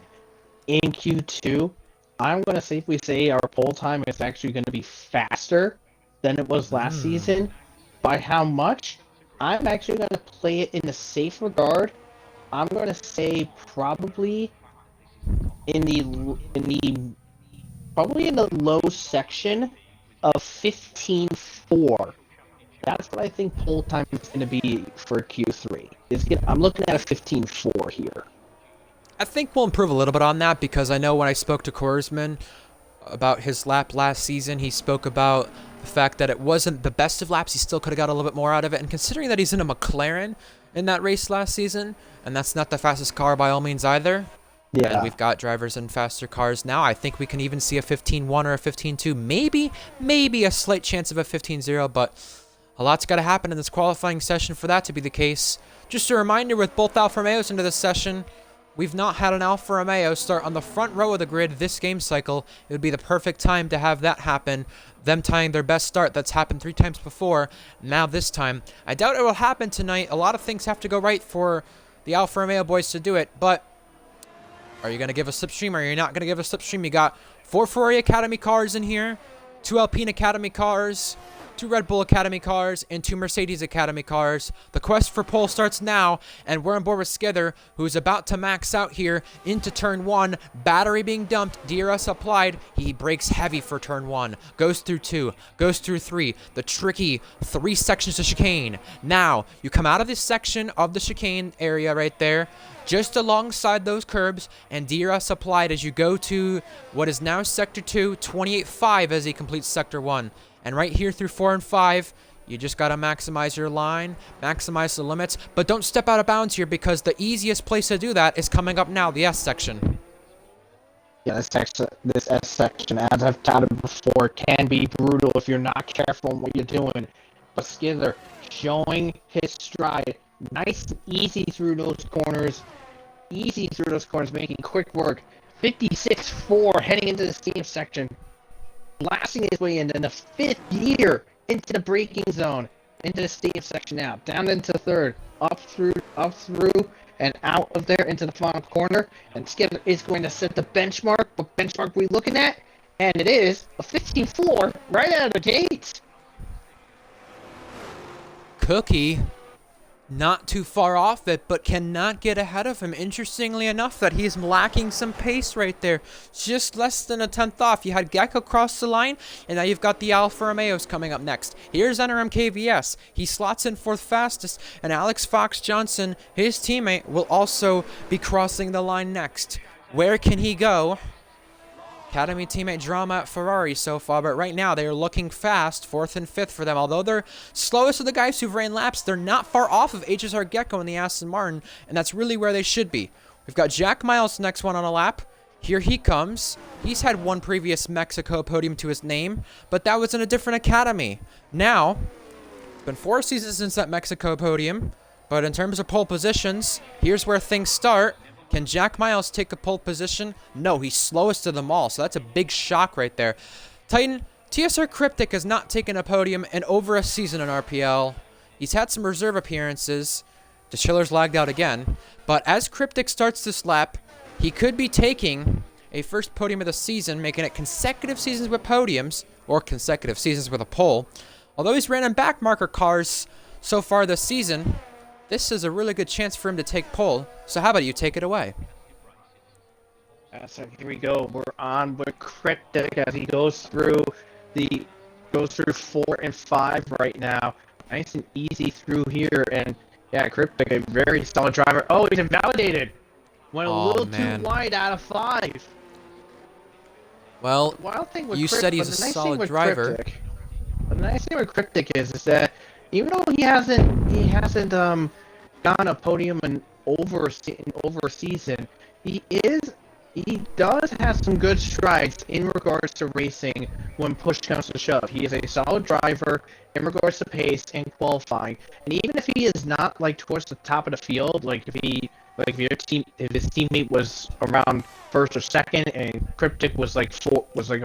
in Q2, I'm going to safely say our pole time is actually going to be faster than it was last season. By how much? I'm actually going to play it in a safe regard. I'm going to say probably in the low section of 15.4. That's what I think pole time is going to be for Q3. I'm looking at a 15.4 here.
I think we'll improve a little bit on that, because I know when I spoke to Korsman about his lap last season, he spoke about the fact that it wasn't the best of laps. He still could have got a little bit more out of it. And considering that he's in a McLaren in that race last season, and that's not the fastest car by all means either, yeah. And we've got drivers in faster cars now, I think we can even see a 15.1 or a 15.2, maybe a slight chance of a 15.0, but a lot's got to happen in this qualifying session for that to be the case. Just a reminder, with both Alfa Romeos into this session, we've not had an Alfa Romeo start on the front row of the grid this game cycle. It would be the perfect time to have that happen. Them tying their best start that's happened 3 times before, now this time. I doubt it will happen tonight. A lot of things have to go right for the Alfa Romeo boys to do it, but are you going to give a slipstream or are you not going to give a slipstream? You got 4 Ferrari Academy cars in here, 2 Alpine Academy cars, 2 Red Bull Academy cars, and 2 Mercedes Academy cars. The quest for pole starts now, and we're on board with Skither, who's about to max out here into turn 1. Battery being dumped, DRS applied. He brakes heavy for turn 1. Goes through 2, goes through 3. The tricky 3 sections of chicane. Now, you come out of this section of the chicane area right there, just alongside those curbs, and DRS applied as you go to what is now Sector 2, 28.5 as he completes Sector 1. And right here through 4 and 5, you just got to maximize your line, maximize the limits, but don't step out of bounds here, because the easiest place to do that is coming up now, the S section.
Yeah, this S section, as I've touted before, can be brutal if you're not careful in what you're doing. But Skither showing his stride, nice and easy through those corners, making quick work. 56.4 heading into the steam section. Blasting his way in the 5th gear into the braking zone, into the steam section now, down into 3rd, up through, and out of there into the final corner. And Skipper is going to set the benchmark. What benchmark are we looking at? And it is a 15.4 right out of the gates.
Cookie not too far off it, but cannot get ahead of him. Interestingly enough, that he's lacking some pace right there. Just less than a tenth off. You had Gecko cross the line, and now you've got the Alfa Romeos coming up next. Here's NRM KVS. He slots in fourth fastest, and Alex Fox Johnson, his teammate, will also be crossing the line next. Where can he go? Academy teammate drama at Ferrari so far, but right now they are looking fast, 4th and 5th for them. Although they're slowest of the guys who've ran laps, they're not far off of HSR Gecko and the Aston Martin, and that's really where they should be. We've got Jack Miles next one on a lap. Here he comes. He's had one previous Mexico podium to his name, but that was in a different academy. Now, it's been 4 seasons since that Mexico podium, but in terms of pole positions, here's where things start. Can Jack Miles take a pole position? No, he's slowest of them all, so that's a big shock right there. Titan, TSR Cryptic has not taken a podium in over a season in RPL. He's had some reserve appearances. The Chiller's lagged out again. But as Cryptic starts this lap, he could be taking a first podium of the season, making it consecutive seasons with podiums, or consecutive seasons with a pole. Although he's ran in backmarker cars so far this season, this is a really good chance for him to take pole. So how about you take it away?
So here we go. We're on with Cryptic as he goes through 4 and 5 right now. Nice and easy through here, and yeah, Cryptic, a very solid driver. Oh, he's invalidated. Went a little too wide out of 5.
Well, you said he's a solid driver.
The nice thing with Cryptic is that even though he hasn't gotten a podium in over a season, he does have some good strides in regards to racing when push comes to shove. He is a solid driver in regards to pace and qualifying. And even if he is not like towards the top of the field, if his teammate was around 1st or 2nd and Cryptic was like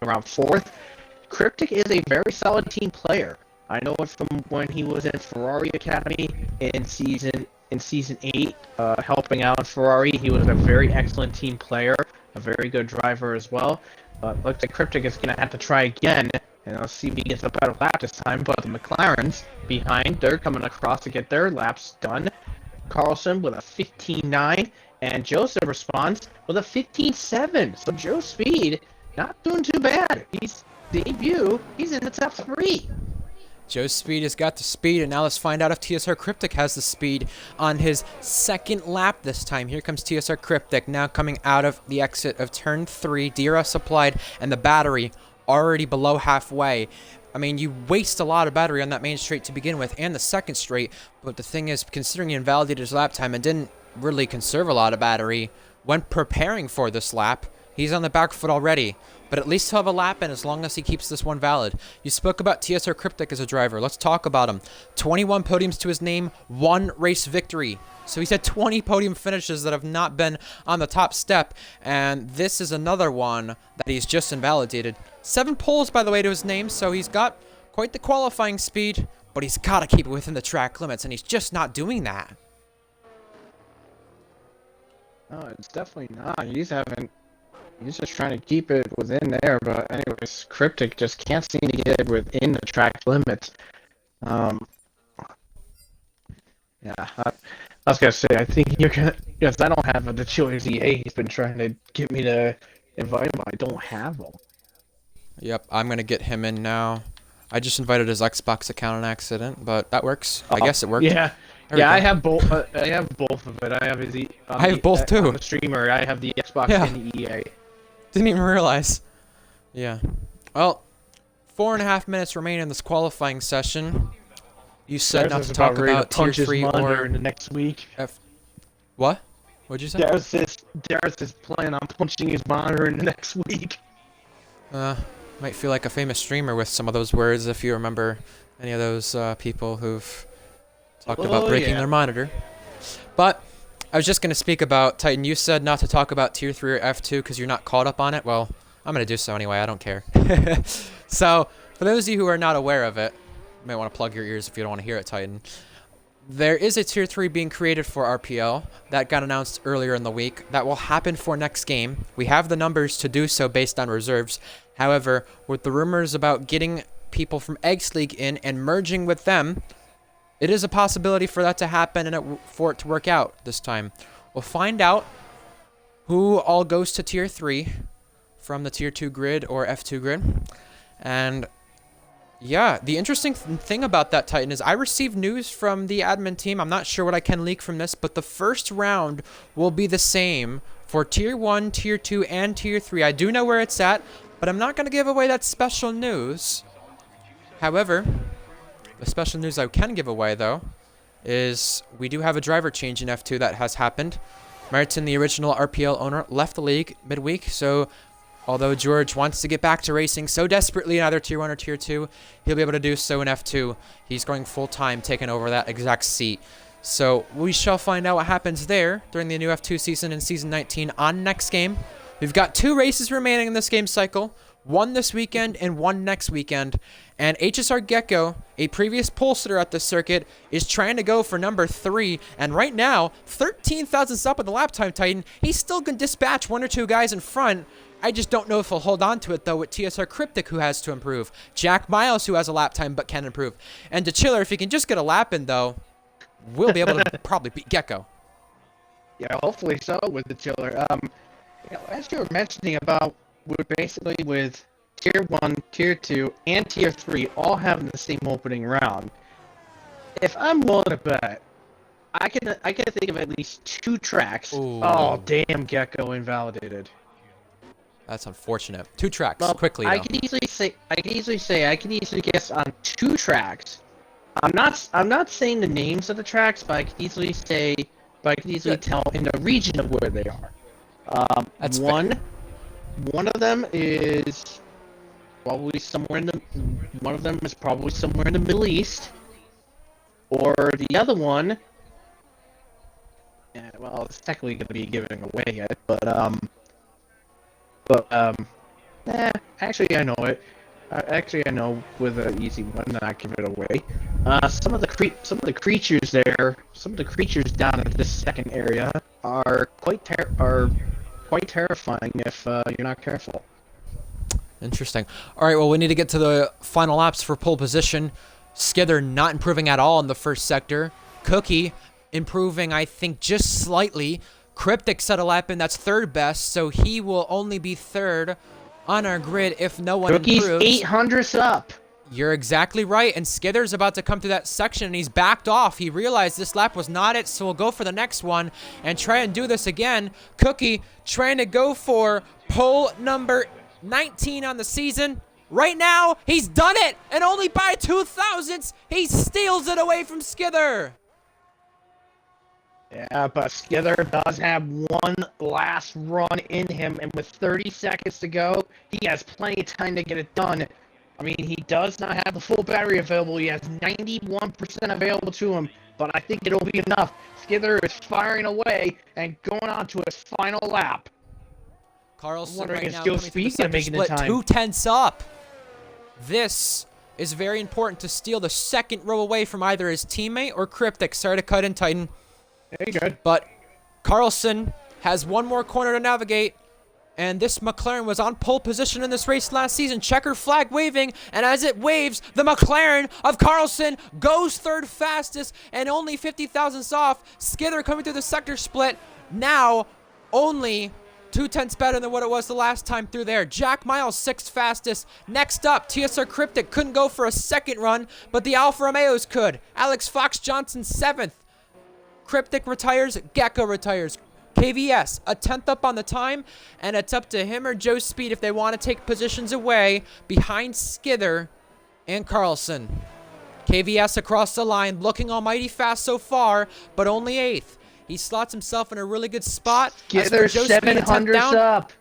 around 4th, Cryptic is a very solid team player. I know it from when he was in Ferrari Academy in season 8, helping out Ferrari. He was a very excellent team player, a very good driver as well. But looks like Cryptic is going to have to try again, and I'll see if he gets a better lap this time. But the McLarens behind, they're coming across to get their laps done. Carlson with a 15.9, and Joseph responds with a 15.7. So Joe's speed, not doing too bad. He's in the top 3.
Joe's speed has got the speed, and now let's find out if TSR Cryptic has the speed on his 2nd lap this time. Here comes TSR Cryptic now coming out of the exit of turn 3, DRS applied, and the battery already below halfway. I mean, you waste a lot of battery on that main straight to begin with, and the 2nd straight, but the thing is, considering he invalidated his lap time and didn't really conserve a lot of battery when preparing for this lap, he's on the back foot already. But at least he'll have a lap in as long as he keeps this one valid. You spoke about TSR Cryptic as a driver. Let's talk about him. 21 podiums to his name, 1 race victory. So he's had 20 podium finishes that have not been on the top step. And this is another one that he's just invalidated. 7 poles, by the way, to his name. So he's got quite the qualifying speed. But he's got to keep it within the track limits. And he's just not doing that.
No, it's definitely not. He's just trying to keep it within there, but anyways, Cryptic just can't seem to get it within the track limits. Yeah, I was gonna say, I think you're gonna, because I don't have the Chili's EA. He's been trying to get me to invite him. I don't have them.
Yep, I'm gonna get him in now. I just invited his Xbox account on accident, but that works. I guess it worked.
Yeah. Yeah, I have both. I have both of it. I have his.
I have both too.
On the streamer, I have the Xbox and the EA.
Didn't even realize. Yeah. Well, 4.5 minutes remain in this qualifying session. You said not to talk about Tier 3 or
in the next week.
What? What'd you say?
Darius is planning on punching his monitor in the next week.
Might feel like a famous streamer with some of those words if you remember any of those people who've talked about breaking their monitor. But I was just going to speak about Titan. You said not to talk about Tier 3 or F2 because you're not caught up on it. Well, I'm going to do so anyway. I don't care. So, for those of you who are not aware of it, you might want to plug your ears if you don't want to hear it, Titan. There is a Tier 3 being created for RPL that got announced earlier in the week. That will happen for next game. We have the numbers to do so based on reserves. However, with the rumors about getting people from Eggs League in and merging with them, it is a possibility for that to happen and for it to work out this time. We'll find out who all goes to Tier 3 from the Tier 2 grid or F2 grid. And yeah, the interesting thing about that, Titan, is I received news from the admin team. I'm not sure what I can leak from this, but the first round will be the same for Tier 1, Tier 2, and Tier 3. I do know where it's at, but I'm not going to give away that special news. However, the special news I can give away, though, is we do have a driver change in F2 that has happened. Merton, the original RPL owner, left the league midweek, so although George wants to get back to racing so desperately in either Tier 1 or Tier 2, he'll be able to do so in F2. He's going full-time, taking over that exact seat. So we shall find out what happens there during the new F2 season in Season 19 on next game. We've got 2 races remaining in this game cycle, 1 this weekend and 1 next weekend. And HSR Gecko, a previous pole sitter at the circuit, is trying to go for number 3. And right now, 13,000 up on the lap time, Titan. He still can dispatch 1 or 2 guys in front. I just don't know if he'll hold on to it, though, with TSR Cryptic, who has to improve. Jack Miles, who has a lap time but can improve. And to Chiller, if he can just get a lap in, though, we'll be able to probably beat Gecko.
Yeah, hopefully so with the Chiller. As you were mentioning about, we're basically with Tier 1, Tier 2, and Tier 3 all having the same opening round. If I'm willing to bet, I can think of at least 2 tracks.
Ooh.
Oh, damn, Gecko invalidated.
That's unfortunate. 2 tracks,
Well,
quickly, though.
I can easily guess on 2 tracks. I'm not saying the names of the tracks, but I can easily tell in the region of where they are.
That's
one of them is probably somewhere in the Middle East, or the other one. Yeah, well, it's technically going to be giving away yet, actually I know it. Actually, I know with an easy one that I give it away. Some of the creatures down at this second area are quite terrifying if you're not careful.
Interesting. All right, well, we need to get to the final laps for pole position. Skither not improving at all in the first sector. Cookie improving, I think, just slightly. Cryptic set a lap in, that's 3rd best, so he will only be 3rd on our grid if no one
Cookie's
improves.
800s up.
You're exactly right, and Skither's about to come through that section, and he's backed off. He realized this lap was not it, so we'll go for the next one and try and do this again. Cookie trying to go for pole number 19 on the season. Right now, he's done it, and only by 2 thousandths, he steals it away from Skither.
Yeah, but Skither does have one last run in him, and with 30 seconds to go, he has plenty of time to get it done. I mean, he does not have the full battery available. He has 91% available to him, but I think it'll be enough. Skither is firing away and going on to his final lap.
Carlson
wondering
right
if
now
Joe
coming through the
Speed's gonna
sector
make it in
split,
time.
2 tenths up. This is very important to steal the 2nd row away from either his teammate or Cryptic. Sorry to cut in, Titan.
Very good.
But Carlson has 1 more corner to navigate, and this McLaren was on pole position in this race last season. Checker flag waving, and as it waves, the McLaren of Carlson goes 3rd fastest and only 50 thousandths off. Skither coming through the sector split, now only 2 tenths better than what it was the last time through there. Jack Miles 6th fastest. Next up, TSR Cryptic couldn't go for a 2nd run, but the Alfa Romeos could. Alex Fox Johnson 7th. Cryptic retires, Gecko retires. KVS, a 10th up on the time, and it's up to him or Joe Speed if they want to take positions away behind Skither and Carlson. KVS across the line, looking almighty fast so far, but only 8th. He slots himself in a really good spot.
Skither's 700s up.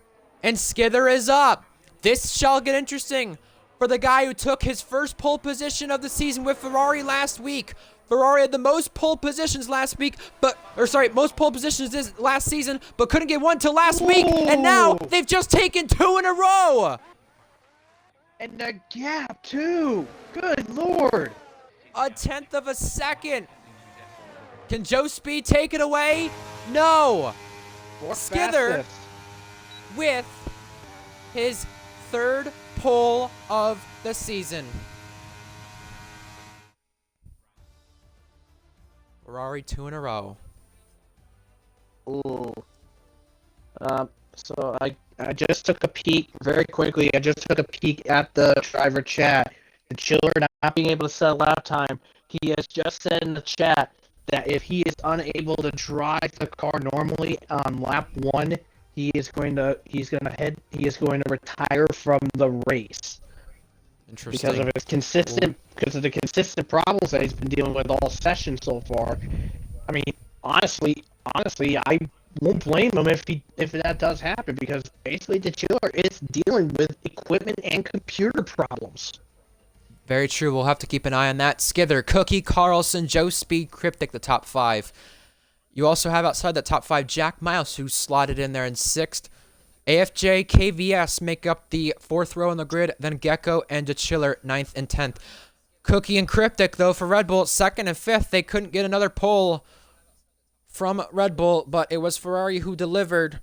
And Skither is up. This shall get interesting for the guy who took his first pole position of the season with Ferrari last week. Ferrari had the most pole positions last week, most pole positions this last season, but couldn't get one till last week, and now they've just taken 2 in a row.
And the gap, too. Good Lord.
A 10th of a second. Can Joe Speed take it away? No. Skither with his 3rd pole of the season. Ferrari 2 in a row.
Ooh. So I just took a peek very quickly. I just took a peek at the driver chat. The chiller not being able to set lap time. He has just said in the chat that if he is unable to drive the car normally on lap 1, he is going to retire from the race
Interesting.
because of the consistent problems that he's been dealing with all session so far. I mean, honestly, I won't blame him if that does happen, because basically the chiller is dealing with equipment and computer problems.
Very true. We'll have to keep an eye on that. Skither, Cookie, Carlson, Joe Speed, Cryptic, the top 5. You also have outside the top 5 Jack Miles, who's slotted in there in 6th. AFJ, KVS make up the 4th row on the grid. Then Gecko and DeChiller 9th and 10th. Cookie and Cryptic, though, for Red Bull, 2nd and 5th. They couldn't get another pole from Red Bull, but it was Ferrari who delivered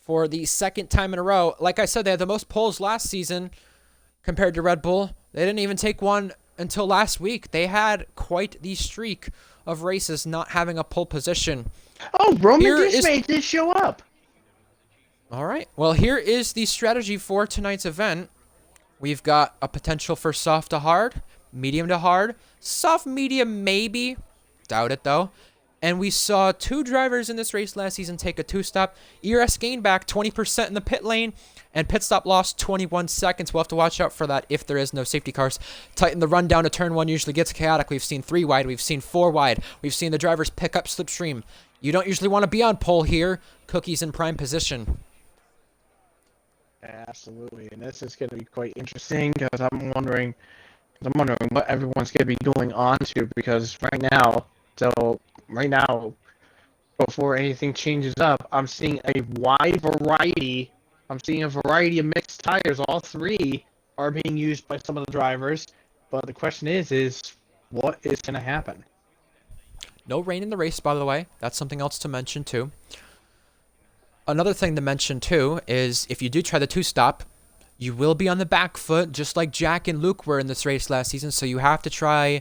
for the 2nd time in a row. Like I said, they had the most poles last season compared to Red Bull. They didn't even take one until last week. They had quite the streak of races not having a pole position.
Oh, Roman Dismay did show up.
All right. Well, here is the strategy for tonight's event. We've got a potential for soft to hard, medium to hard, soft medium maybe. Doubt it, though. And we saw 2 drivers in this race last season take a 2-stop. ERS gained back 20% in the pit lane, and pit stop lost 21 seconds. We'll have to watch out for that if there is no safety cars. Tighten the run down to turn 1 usually gets chaotic. We've seen 3 wide. We've seen 4 wide. We've seen the drivers pick up slipstream. You don't usually want to be on pole here. Cookie's in prime position.
Absolutely, and this is going to be quite interesting, because I'm wondering what everyone's going to be going on to, because right now, before anything changes up, I'm seeing a variety of mixed tires. All 3 are being used by some of the drivers, but the question is what is going to happen?
No rain in the race, by the way. That's something else to mention, too. Another thing to mention, too, is if you do try the 2-stop, you will be on the back foot, just like Jack and Luke were in this race last season, so you have to try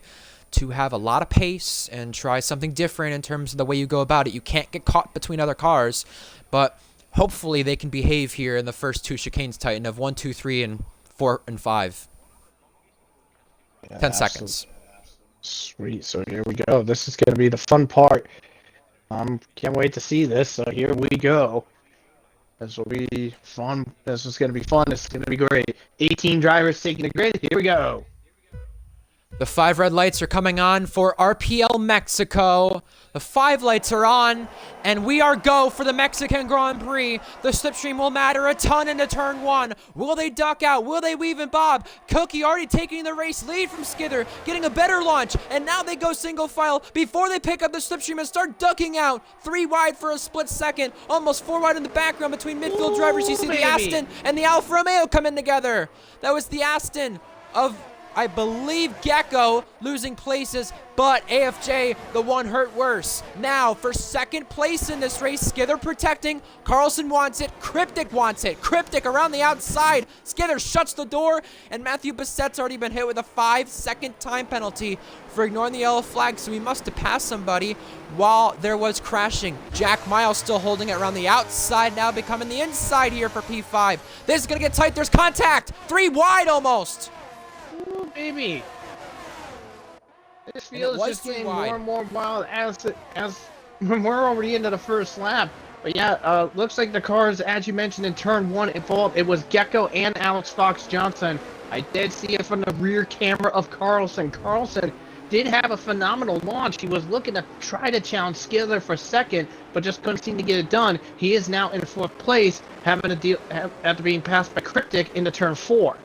to have a lot of pace and try something different in terms of the way you go about it. You can't get caught between other cars, but hopefully they can behave here in the first 2 chicanes, Titan, of 1, 2, 3, and 4 and 5.
Yeah,
10 seconds.
Sweet. So here we go. This is going to be the fun part. Can't wait to see this. So here we go. This will be fun. This is going to be fun. This is going to be great. 18 drivers taking the grid. Here we go.
The 5 red lights are coming on for RPL Mexico. The 5 lights are on, and we are go for the Mexican Grand Prix. The slipstream will matter a ton into turn 1. Will they duck out? Will they weave and bob? Cookie already taking the race lead from Skither, getting a better launch, and now they go single file before they pick up the slipstream and start ducking out. 3 wide for a split second, almost 4 wide in the background between midfield drivers. You see the Aston and the Alfa Romeo come in together. That was the Aston of, I believe, Gecko losing places, but AFJ, the one hurt worse. Now, for 2nd place in this race, Skither protecting. Carlson wants it. Cryptic wants it. Cryptic around the outside. Skither shuts the door, and Matthew Bissett's already been hit with a 5-second time penalty for ignoring the yellow flag, so he must have passed somebody while there was crashing. Jack Miles still holding it around the outside, now becoming the inside here for P5. This is going to get tight. There's contact. 3 wide almost.
Ooh, baby. This field is just getting more and more wild as we're already into the first lap. But yeah, looks like the cars, as you mentioned in turn 1, involved. It was Gecko and Alex Fox Johnson. I did see it from the rear camera of Carlson. Carlson did have a phenomenal launch. He was looking to try to challenge Skither for 2nd, but just couldn't seem to get it done. He is now in 4th place, having to deal after being passed by Cryptic into turn 4.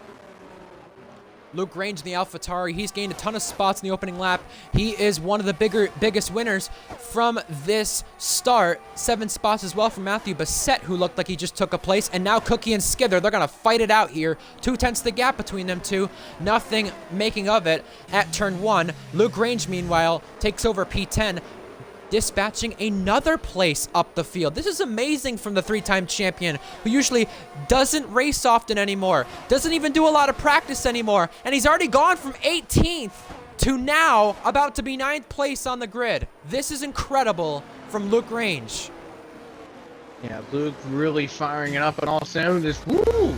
Luke Grange in the AlphaTauri, he's gained a ton of spots in the opening lap. He is one of the biggest winners from this start. 7 spots as well from Matthew Bissett, who looked like he just took a place. And now Cookie and Skither, they're going to fight it out here. 2/10 the gap between them two. Nothing making of it at turn 1. Luke Grange, meanwhile, takes over P10. Dispatching another place up the field. This is amazing from the 3-time champion, who usually doesn't race often anymore, doesn't even do a lot of practice anymore, and he's already gone from 18th to now about to be 9th place on the grid. This is incredible from Luke Range.
Yeah, Luke really firing it up on all cylinders. Woo!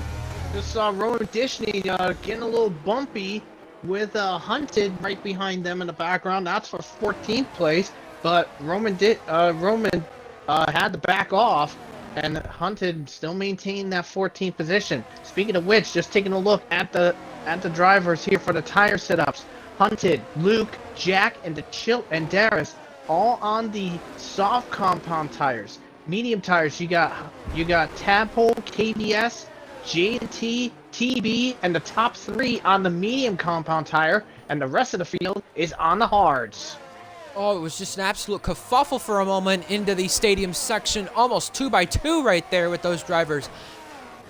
Just saw Roman Disney getting a little bumpy with Hunted right behind them in the background. That's for 14th place, but Roman had to back off, and Hunted still maintained that 14th position. Speaking of which, just taking a look at the drivers here for the tire setups. Hunted, Luke, Jack, and Darius all on the soft compound tires. Medium tires, you got Tadpole, KBS, J&T, TB, and the top 3 on the medium compound tire, and the rest of the field is on the hards.
Oh, it was just an absolute kerfuffle for a moment into the stadium section. Almost 2x2 right there with those drivers.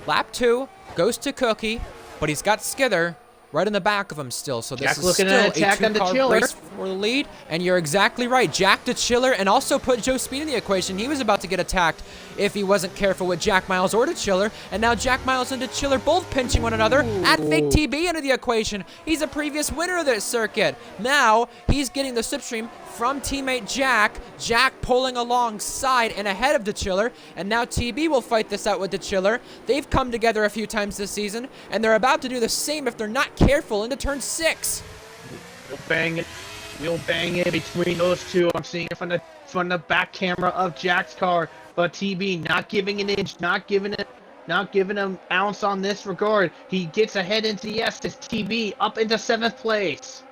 Lap 2 goes to Cookie, but he's got Skither right in the back of him still. So this
Jack
is
looking
still
at attack
a
on the
two-car
chiller.
race for the lead. And you're exactly right. Jack the Chiller, and also put Joe Speed in the equation. He was about to get attacked if he wasn't careful with Jack Miles or the Chiller. And now Jack Miles and the Chiller both pinching one another. Add Fake TB into the equation. He's a previous winner of this circuit. Now he's getting the slipstream from teammate Jack. Jack pulling alongside and ahead of the Chiller. And now TB will fight this out with the Chiller. They've come together a few times this season, and they're about to do the same if they're not careful into turn 6.
We'll bang it between those two. I'm seeing it from the back camera of Jack's car, but TB not giving an inch, not giving an ounce on this regard. He gets ahead into the Estes. TB up into 7th place.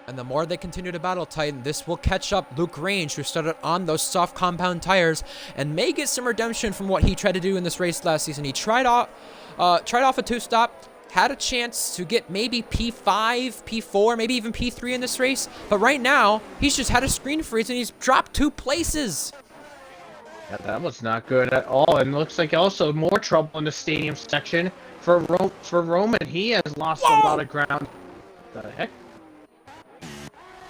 And the more they continue to battle tighten, this will catch up Luke Range, who started on those soft compound tires and may get some redemption from what he tried to do in this race last season. He tried off a 2-stop, had a chance to get maybe P5, P4, maybe even P3 in this race. But right now, he's just had a screen freeze and he's dropped 2 places.
Yeah, that was not good at all. And looks like also more trouble in the stadium section for Roman. He has lost a lot of ground. What the heck?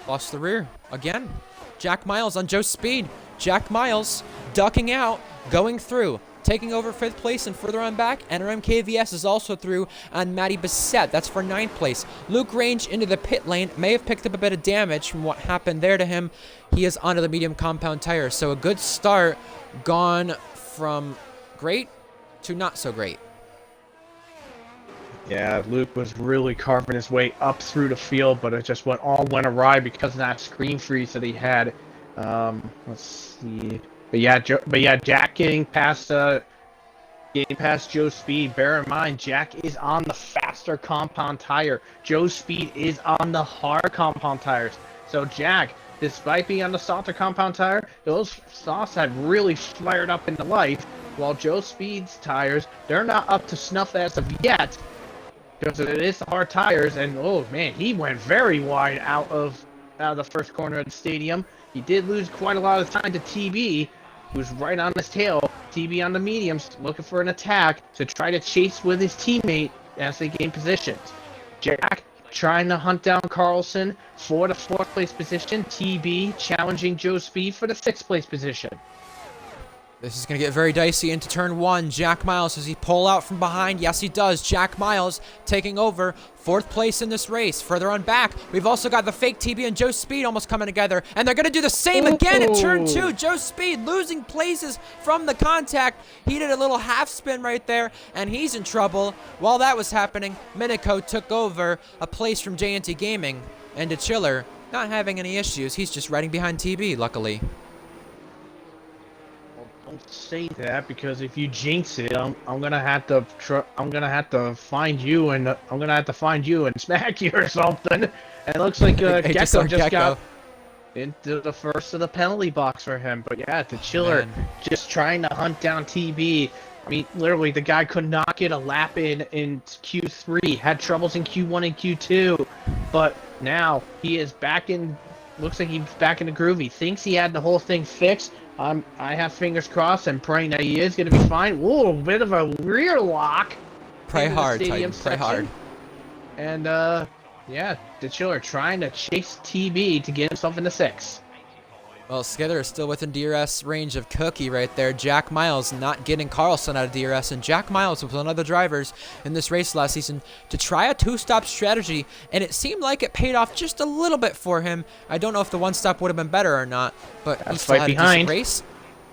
Lost the rear again. Jack Miles on Joe Speed. Jack Miles ducking out, going through, taking over 5th place and further on back. NRM KVS is also through on Matty Bissett. That's for 9th place. Luke Range into the pit lane. May have picked up a bit of damage from what happened there to him. He is onto the medium compound tire. So a good start, gone from great to not so great.
Yeah, Luke was really carving his way up through the field, but it just went awry because of that screen freeze that he had. Let's see. But yeah, Jack getting past Joe Speed. Bear in mind, Jack is on the faster compound tire. Joe Speed is on the hard compound tires. So Jack, despite being on the softer compound tire, those softs had really flared up into life, while Joe Speed's tires, they're not up to snuff as of yet, because it is the hard tires. And oh man, he went very wide out of the first corner of the stadium. He did lose quite a lot of time to TB, who's right on his tail. TB on the mediums, looking for an attack to try to chase with his teammate as they gain positions. Jack trying to hunt down Carlson for the 4th place position. TB challenging Joe Speed for the 6th place position.
This is going to get very dicey into turn 1. Jack Miles, does he pull out from behind? Yes, he does. Jack Miles taking over 4th place in this race. Further on back, we've also got the fake TB and Joe Speed almost coming together. And they're going to do the same again at turn 2. Joe Speed losing places from the contact. He did a little half spin right there, and he's in trouble. While that was happening, Minico took over a place from JNT Gaming. And the Chiller, not having any issues. He's just riding behind TB, luckily.
Don't say that, because if you jinx it, I'm gonna have to find you and smack you or something. And it looks like Gecko just got into the first of the penalty box for him. But yeah, the Chiller just trying to hunt down TB. I mean, literally, the guy could not get a lap in Q3. Had troubles in Q1 and Q2, but now he is back in. Looks like he's back in the groove. He thinks he had the whole thing fixed. I have fingers crossed and praying that he is going to be fine. Whoa, a bit of a rear lock.
Pray hard, Titan. Pray hard.
And, yeah, the Chiller trying to chase TB to get himself into 6.
Well, Skither is still within DRS range of Cookie right there. Jack Miles not getting Carlson out of DRS, and Jack Miles was one of the drivers in this race last season to try a two-stop strategy, and it seemed like it paid off just a little bit for him. I don't know if the one-stop would have been better or not, but he still had a decent race.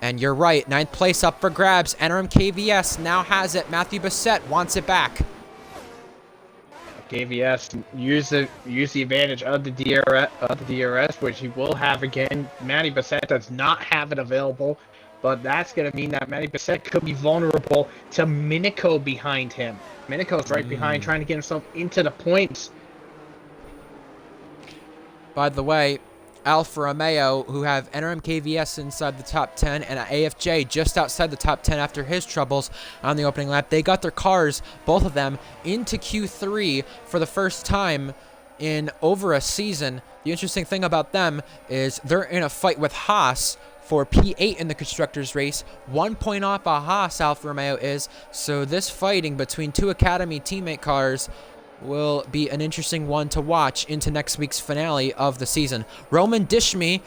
And you're right, 9th place up for grabs. NRM KVS now has it. Matthew Bissett wants it back.
KVS use the advantage of the DRS, which he will have again. Matty Bissett does not have it available, but that's going to mean that Matty Bissett could be vulnerable to Minico behind him. Minico's right behind, trying to get himself into the points.
By the way, Alfa Romeo, who have NRM KVS inside the top 10 and AFJ just outside the top 10 after his troubles on the opening lap, they got their cars, both of them, into Q3 for the first time in over a season. The interesting thing about them is they're in a fight with Haas for P8 in the Constructors race. 1 point off a Haas, Alfa Romeo is. So this fighting between two Academy teammate cars will be an interesting one to watch into next week's finale of the season. Roman Dishmi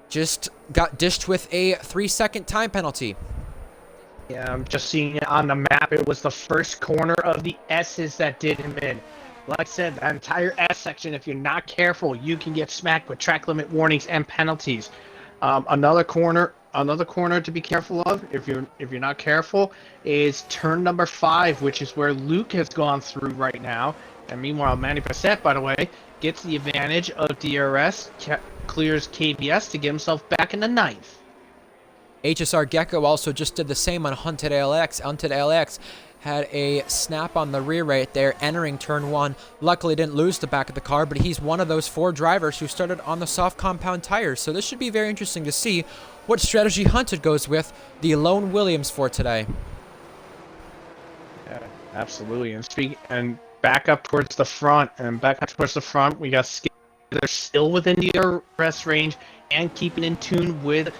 just got dished with a 3-second time penalty.
Yeah, I'm just seeing it on the map. It was the first corner of the S's that did him in. Like I said, that entire S section, if you're not careful, you can get smacked with track limit warnings and penalties. Another corner to be careful of, if you're not careful, is turn number 5, which is where Luke has gone through right now. And meanwhile, Manny Passett, by the way, gets the advantage of DRS, clears KBS to get himself back in the 9th.
HSR Gecko also just did the same on Hunted ALX. Hunted ALX had a snap on the rear right there, entering turn 1. Luckily didn't lose the back of the car, but he's one of those 4 drivers who started on the soft compound tires. So this should be very interesting to see what strategy Hunted goes with the Lone Williams for today.
Yeah, absolutely. And back up towards the front, we got Skither still within the DRS range and keeping in tune with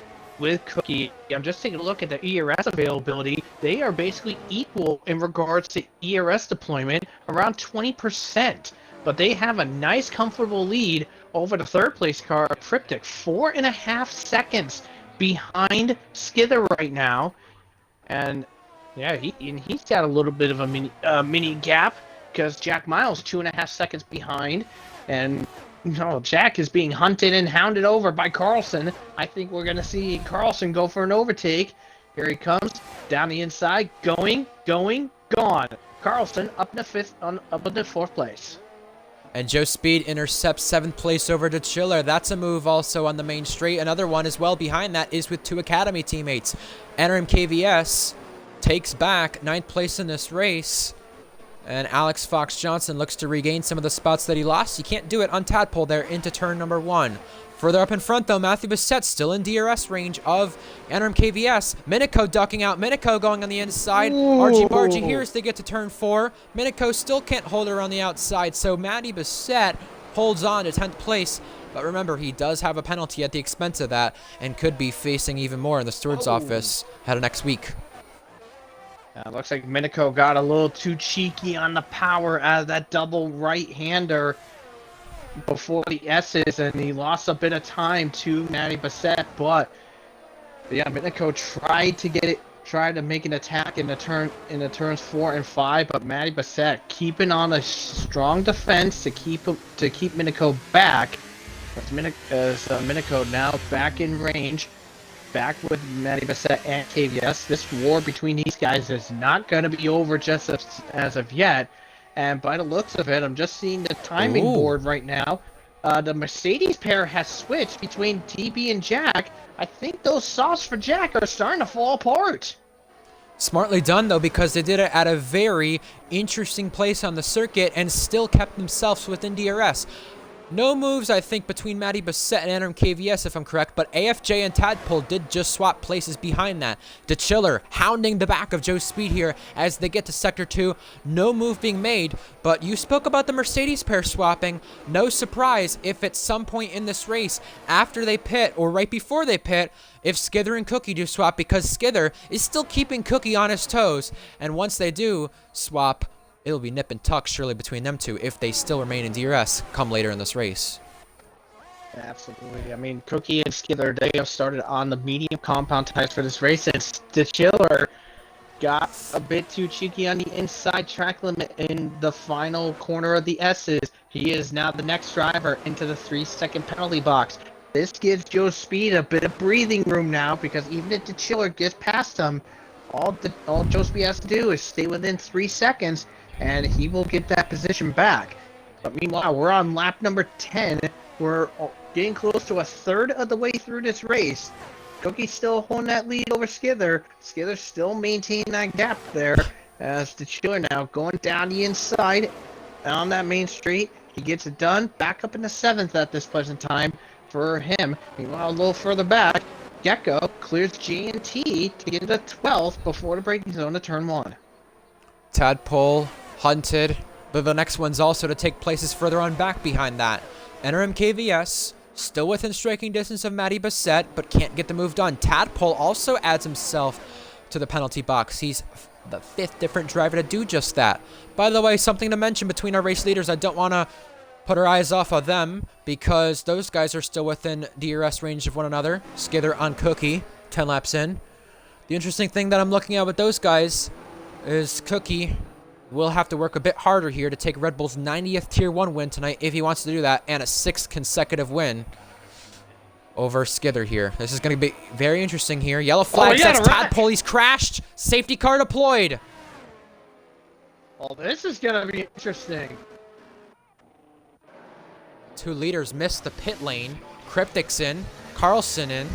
Cookie. I'm just taking a look at the ERS availability. They are basically equal in regards to ERS deployment, around 20%. But they have a nice, comfortable lead over the 3rd place car, Cryptic, 4.5 seconds behind Skither right now. And yeah, he's got a little bit of a mini gap because Jack Miles 2.5 seconds behind, and Jack is being hunted and hounded over by Carlson. I think we're going to see Carlson go for an overtake. Here he comes, down the inside, going, gone. Carlson up in the 4th place.
And Joe Speed intercepts 7th place over to Chiller. That's a move also on the main straight. Another one as well behind that is with 2 Academy teammates. NRM KVS takes back 9th place in this race. And Alex Fox Johnson looks to regain some of the spots that he lost. You can't do it on Tadpole there into turn number 1. Further up in front, though, Matthew Bissett still in DRS range of NRM KVS. Minico ducking out. Minico going on the inside. Archie Bargy here as they get to turn 4. Minico still can't hold her on the outside, so Matty Bissett holds on to 10th place. But remember, he does have a penalty at the expense of that and could be facing even more in the steward's office ahead of next week.
Looks like Minico got a little too cheeky on the power out of that double right-hander before the S's, and he lost a bit of time to Matty Bissett. But yeah, Minico tried to make an attack in the turns 4 and 5, but Matty Bissett keeping on a strong defense to keep Minico back. As Minico now back in range. Back with Matty Bissett and KVS. This war between these guys is not going to be over just as of yet. And by the looks of it, I'm just seeing the timing board right now. The Mercedes pair has switched between TB and Jack. I think those softs for Jack are starting to fall apart.
Smartly done, though, because they did it at a very interesting place on the circuit and still kept themselves within DRS. No moves, I think, between Matty Bissett and NRM KVS, if I'm correct, but AFJ and Tadpole did just swap places behind that. DeChiller hounding the back of Joe Speed here as they get to Sector 2. No move being made, but you spoke about the Mercedes pair swapping. No surprise if at some point in this race, after they pit or right before they pit, if Skither and Cookie do swap, because Skither is still keeping Cookie on his toes, and once they do swap, it'll be nip and tuck surely between them two if they still remain in DRS come later in this race.
Absolutely. I mean, Cookie and Skither, they have started on the medium compound tires for this race, and the Chiller got a bit too cheeky on the inside track limit in the final corner of the S's. He is now the next driver into the 3-second penalty box. This gives Joe Speed a bit of breathing room now, because even if the Chiller gets past him, all Joe Speed has to do is stay within 3 seconds, and he will get that position back. But meanwhile, we're on lap number 10. We're getting close to a third of the way through this race. Cookie's still holding that lead over Skither. Skither's still maintaining that gap there as the Chiller now going down the inside on that main street. He gets it done. Back up in the 7th at this present time for him. Meanwhile, a little further back, Gecko clears G&T to get into 12th before the braking zone to turn 1.
Tadpole, Hunted, but the next one's also to take places further on back behind that. Enter MKVS, still within striking distance of Matty Bassett, but can't get the move done. Tadpole also adds himself to the penalty box. He's the 5th different driver to do just that. By the way, something to mention between our race leaders, I don't want to put our eyes off of them because those guys are still within DRS range of one another. Skither on Cookie, 10 laps in. The interesting thing that I'm looking at with those guys is Cookie will have to work a bit harder here to take Red Bull's 90th Tier 1 win tonight if he wants to do that, and a 6th consecutive win over Skither here. This is going to be very interesting here. Yellow flag says Tadpole, he's crashed. Safety car deployed.
Oh, this is going to be interesting.
2 leaders missed the pit lane. Cryptic's in. Carlson in.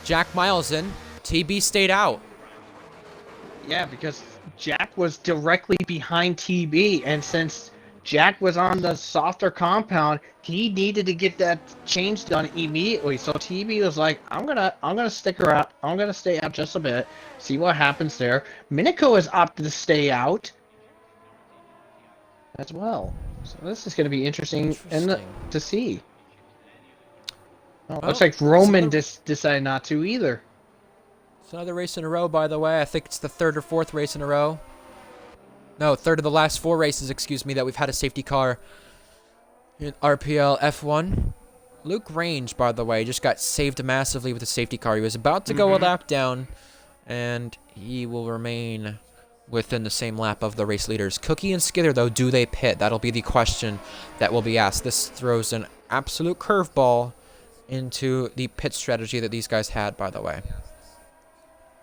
Jack Miles in. TB stayed out.
Yeah, because Jack was directly behind TB, and since Jack was on the softer compound, he needed to get that change done immediately. So TB was like, I'm gonna stick around. I'm gonna stay out just a bit, see what happens there. Minico has opted to stay out as well. So this is gonna be interesting to see. Oh, looks like Roman decided not to either.
It's another race in a row, by the way. I think it's the 3rd or 4th race in a row. No, 3rd of the last 4 races, excuse me, that we've had a safety car in RPL F1. Luke Range, by the way, just got saved massively with a safety car. He was about to go a lap down, and he will remain within the same lap of the race leaders. Cookie and Skither, though, do they pit? That'll be the question that will be asked. This throws an absolute curveball into the pit strategy that these guys had, by the way.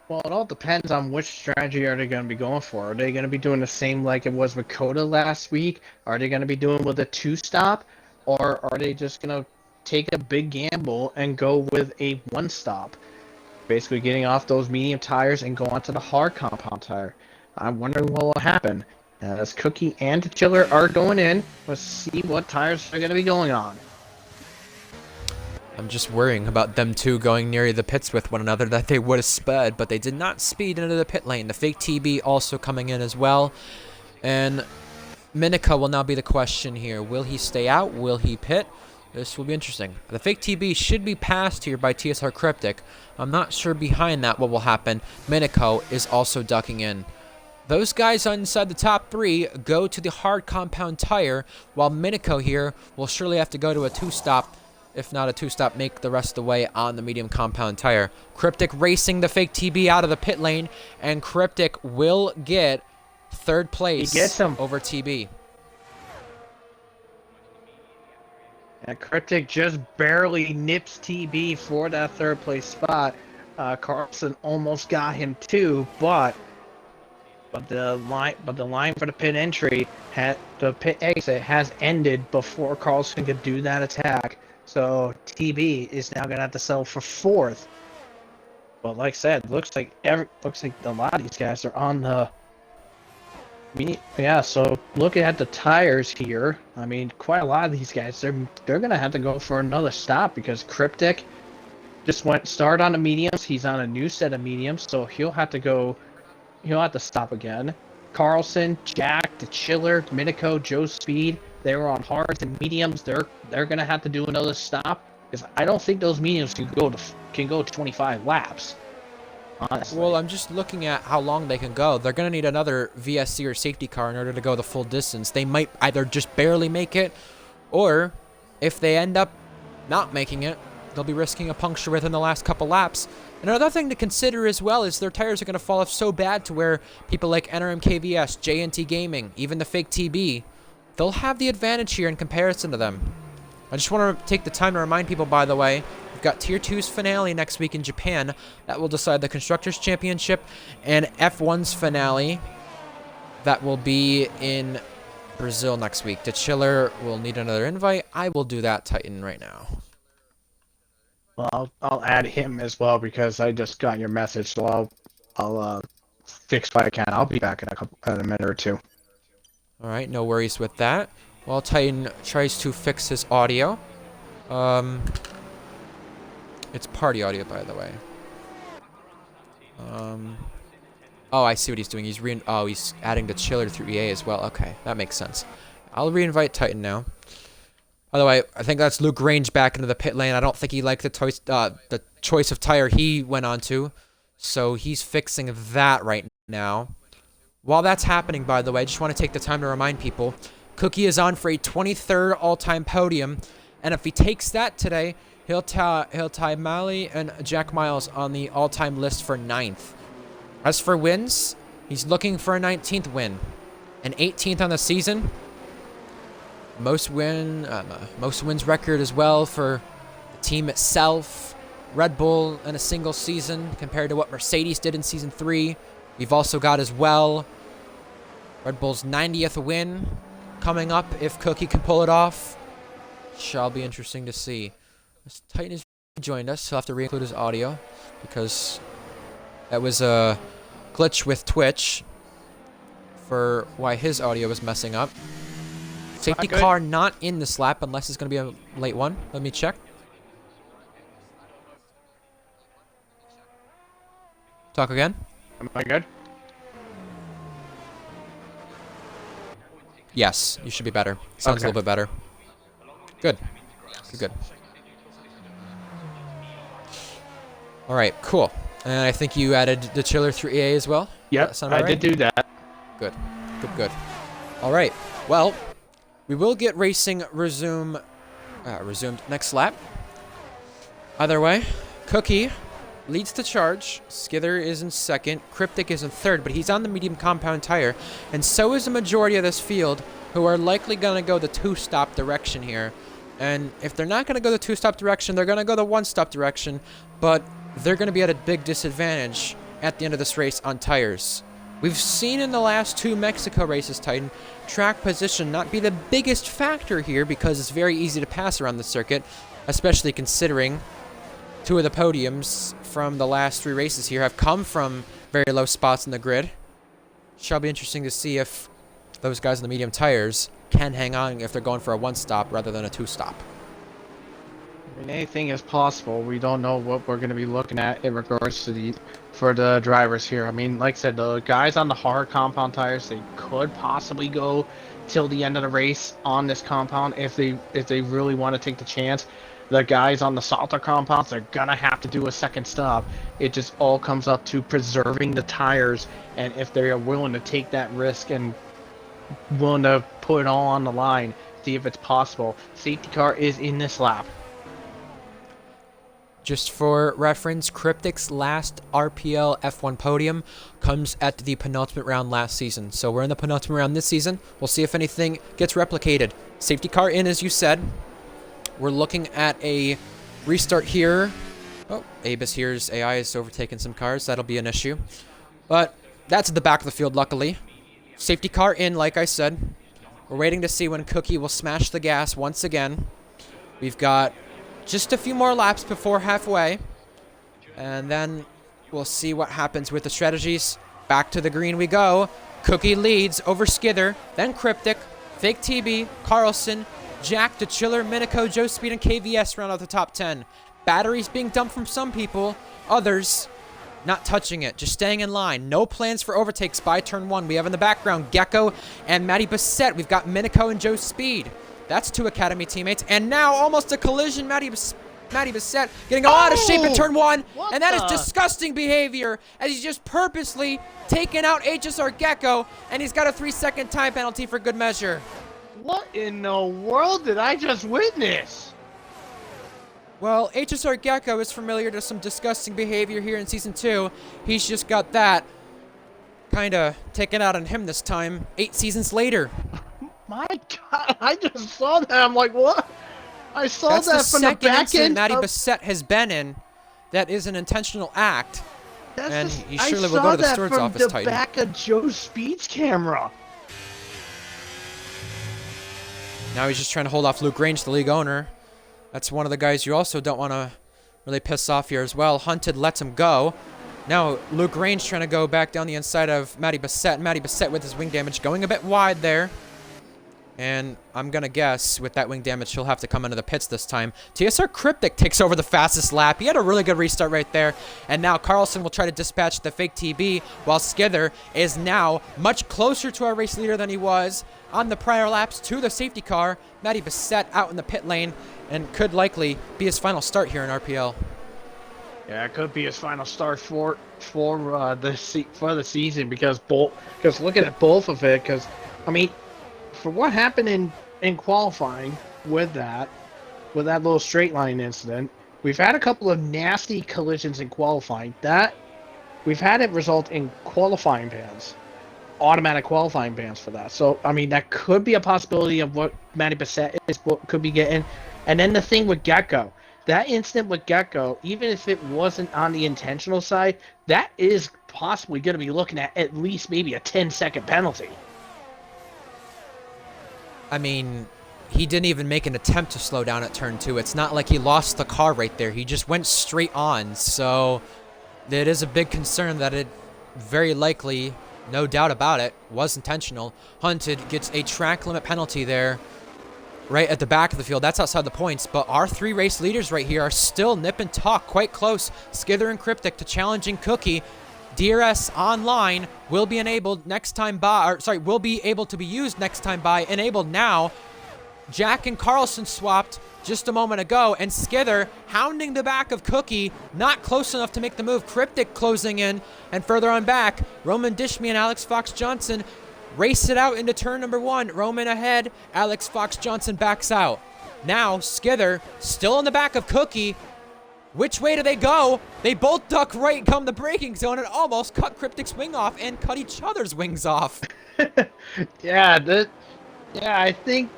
Well, it all depends on which strategy are they going to be going for. Are they going to be doing the same like it was with Coda last week? Are they going to be doing with a 2-stop? Or are they just going to take a big gamble and go with a 1-stop? Basically getting off those medium tires and go onto the hard compound tire. I'm wondering what will happen. As Cookie and Chiller are going in, let's see what tires are going to be going on.
I'm just worrying about them two going near the pits with one another, that they would have sped, but they did not speed into the pit lane. The fake TB also coming in as well. And Minica will now be the question here. Will he stay out? Will he pit? This will be interesting. The fake TB should be passed here by TSR Cryptic. I'm not sure behind that what will happen. Minico is also ducking in. Those guys inside the top 3 go to the hard compound tire, while Minico here will surely have to go to a 2-stop. If not a 2-stop, make the rest of the way on the medium compound tire. Cryptic racing the fake TB out of the pit lane, and Cryptic will get 3rd place.
He gets him
over TB.
And Cryptic just barely nips TB for that 3rd place spot. Carlson almost got him too, but the line for the pit entry, the pit exit has ended before Carlson could do that attack. So TB is now gonna have to settle for 4th. But like I said, looks like a lot of these guys are on the. Yeah, so looking at the tires here, I mean, quite a lot of these guys, they're gonna have to go for another stop because Cryptic just started on the mediums. He's on a new set of mediums, so he'll have to stop again. Carlson, Jack, the Chiller, Minico, Joe Speed, they were on hards and mediums. They're gonna have to do another stop because I don't think those mediums can go 25 laps. Honestly.
Well, I'm just looking at how long they can go. They're gonna need another VSC or safety car in order to go the full distance. They might either just barely make it, or if they end up not making it, they'll be risking a puncture within the last couple laps. And another thing to consider as well is their tires are going to fall off so bad to where people like NRM KVS, JNT Gaming, even the fake TB, they'll have the advantage here in comparison to them. I just want to take the time to remind people, by the way, we've got Tier 2's finale next week in Japan. That will decide the Constructors' Championship, and F1's finale that will be in Brazil next week. The Chiller will need another invite. I will do that, Titan, right now.
Well, I'll add him as well because I just got your message, so I'll fix what I can. I'll be back in a minute or two.
All right, no worries with that. While Titan tries to fix his audio. It's party audio, by the way. Oh, I see what he's doing. He's he's adding the Chiller through EA as well. Okay, that makes sense. I'll reinvite Titan now. By the way, I think that's Luke Range back into the pit lane. I don't think he liked the choice of tire he went on to, so he's fixing that right now. While that's happening, by the way, I just want to take the time to remind people, Cookie is on for a 23rd all-time podium, and if he takes that today, he'll tie Malley and Jack Miles on the all-time list for 9th. As for wins, he's looking for a 19th win, an 18th on the season. Most wins record as well for the team itself. Red Bull in a single season compared to what Mercedes did in Season 3. We've also got as well Red Bull's 90th win coming up if Cookie can pull it off. Shall be interesting to see. This Titan has joined us. He'll have to re-include his audio because that was a glitch with Twitch for why his audio was messing up. Safety car not in this lap unless it's going to be a late one. Let me check. Talk again.
Am I good?
Yes, you should be better. Sounds a little bit better. Good. Good. All right, cool. And I think you added the Chiller through EA as well?
Yep, I did do that.
Good. Good. All right. Well, we will get racing resumed next lap. Either way, Cookie leads the charge. Skither is in second. Cryptic is in third, but he's on the medium compound tire. And so is the majority of this field, who are likely going to go the two-stop direction here. And if they're not going to go the two-stop direction, they're going to go the one-stop direction. But they're going to be at a big disadvantage at the end of this race on tires. We've seen in the last 2 Mexico races, Titan, track position not be the biggest factor here because it's very easy to pass around the circuit, especially considering 2 of the podiums from the last 3 races here have come from very low spots in the grid. Shall be interesting to see if those guys on the medium tires can hang on if they're going for a one-stop rather than a two-stop.
I mean, anything is possible. We don't know what we're going to be looking at in regards to for the drivers here. I mean, like I said, the guys on the hard compound tires, they could possibly go till the end of the race on this compound if they really want to take the chance. The guys on the softer compounds, they're gonna have to do a second stop. It just all comes up to preserving the tires, and if they are willing to take that risk and willing to put it all on the line, see if it's possible. Safety car is in this lap.
Just for reference, Cryptic's last RPL F1 podium comes at the penultimate round last season. So we're in the penultimate round this season. We'll see if anything gets replicated. Safety car in, as you said. We're looking at a restart here. Oh, Abus here's AI is overtaking some cars. That'll be an issue. But that's at the back of the field, luckily. Safety car in, like I said. We're waiting to see when Cookie will smash the gas once again. We've got just a few more laps before halfway. And then we'll see what happens with the strategies. Back to the green we go. Cookie leads over Skither, then Cryptic, Fake TB, Carlson, Jack, the Chiller, Minico, Joe Speed, and KVS round out the top 10. Batteries being dumped from some people. Others not touching it, just staying in line. No plans for overtakes by turn 1. We have in the background Gecko and Matty Bissett. We've got Minico and Joe Speed. That's 2 Academy teammates. And now almost a collision. Matty Bissett getting out of shape in turn 1. And that is disgusting behavior as he's just purposely taken out HSR Gecko. And he's got a 3-second time penalty for good measure.
What in the world did I just witness?
Well, HSR Gecko is familiar to some disgusting behavior here in Season 2. He's just got that kind of taken out on him this time, 8 seasons later.
My God, I just saw that. I'm like, what? I saw
That's
that
the
from the
second
back
incident
end.
Matty Bissett has been in that is an intentional act. And he surely will go to the Stewards office, Titan.
I saw that from the back of Joe Speed's camera.
Now he's just trying to hold off Luke Grange, the league owner. That's one of the guys you also don't want to really piss off here as well. Hunted lets him go. Now Luke Grange trying to go back down the inside of Matty Bissett. Matty Bissett with his wing damage going a bit wide there. And I'm going to guess with that wing damage, he'll have to come into the pits this time. TSR Cryptic takes over the fastest lap. He had a really good restart right there. And now Carlson will try to dispatch the fake TB, while Skither is now much closer to our race leader than he was on the prior laps to the safety car. Matty Bissett out in the pit lane and could likely be his final start here in RPL.
Yeah, it could be his final start for the season because looking at both of it, because I mean, for what happened in qualifying with that little straight line incident, we've had a couple of nasty collisions in qualifying that we've had it result in qualifying bans, automatic qualifying bans for that. So I mean, that could be a possibility of what Matty Bissett could be getting. And then the thing with Gecko, that incident with Gecko, even if it wasn't on the intentional side, that is possibly going to be looking at least maybe a 10-second penalty.
I mean, he didn't even make an attempt to slow down at turn 2. It's not like he lost the car right there. He just went straight on. So it is a big concern that it very likely, no doubt about it, was intentional. Hunted gets a track limit penalty there right at the back of the field. That's outside the points. But our 3 race leaders right here are still nip and tuck quite close. Skither and Cryptic to challenging Cookie. DRS online will be enabled next time by, will be able to be used next time by, enabled now. Jack and Carlson swapped just a moment ago, and Skither hounding the back of Cookie, not close enough to make the move. Cryptic closing in, and further on back, Roman Dishme and Alex Fox Johnson race it out into turn number 1. Roman ahead, Alex Fox Johnson backs out. Now Skither still in the back of Cookie. Which way do they go? They both duck right come the braking zone and almost cut Cryptic's wing off and cut each other's wings off.
I think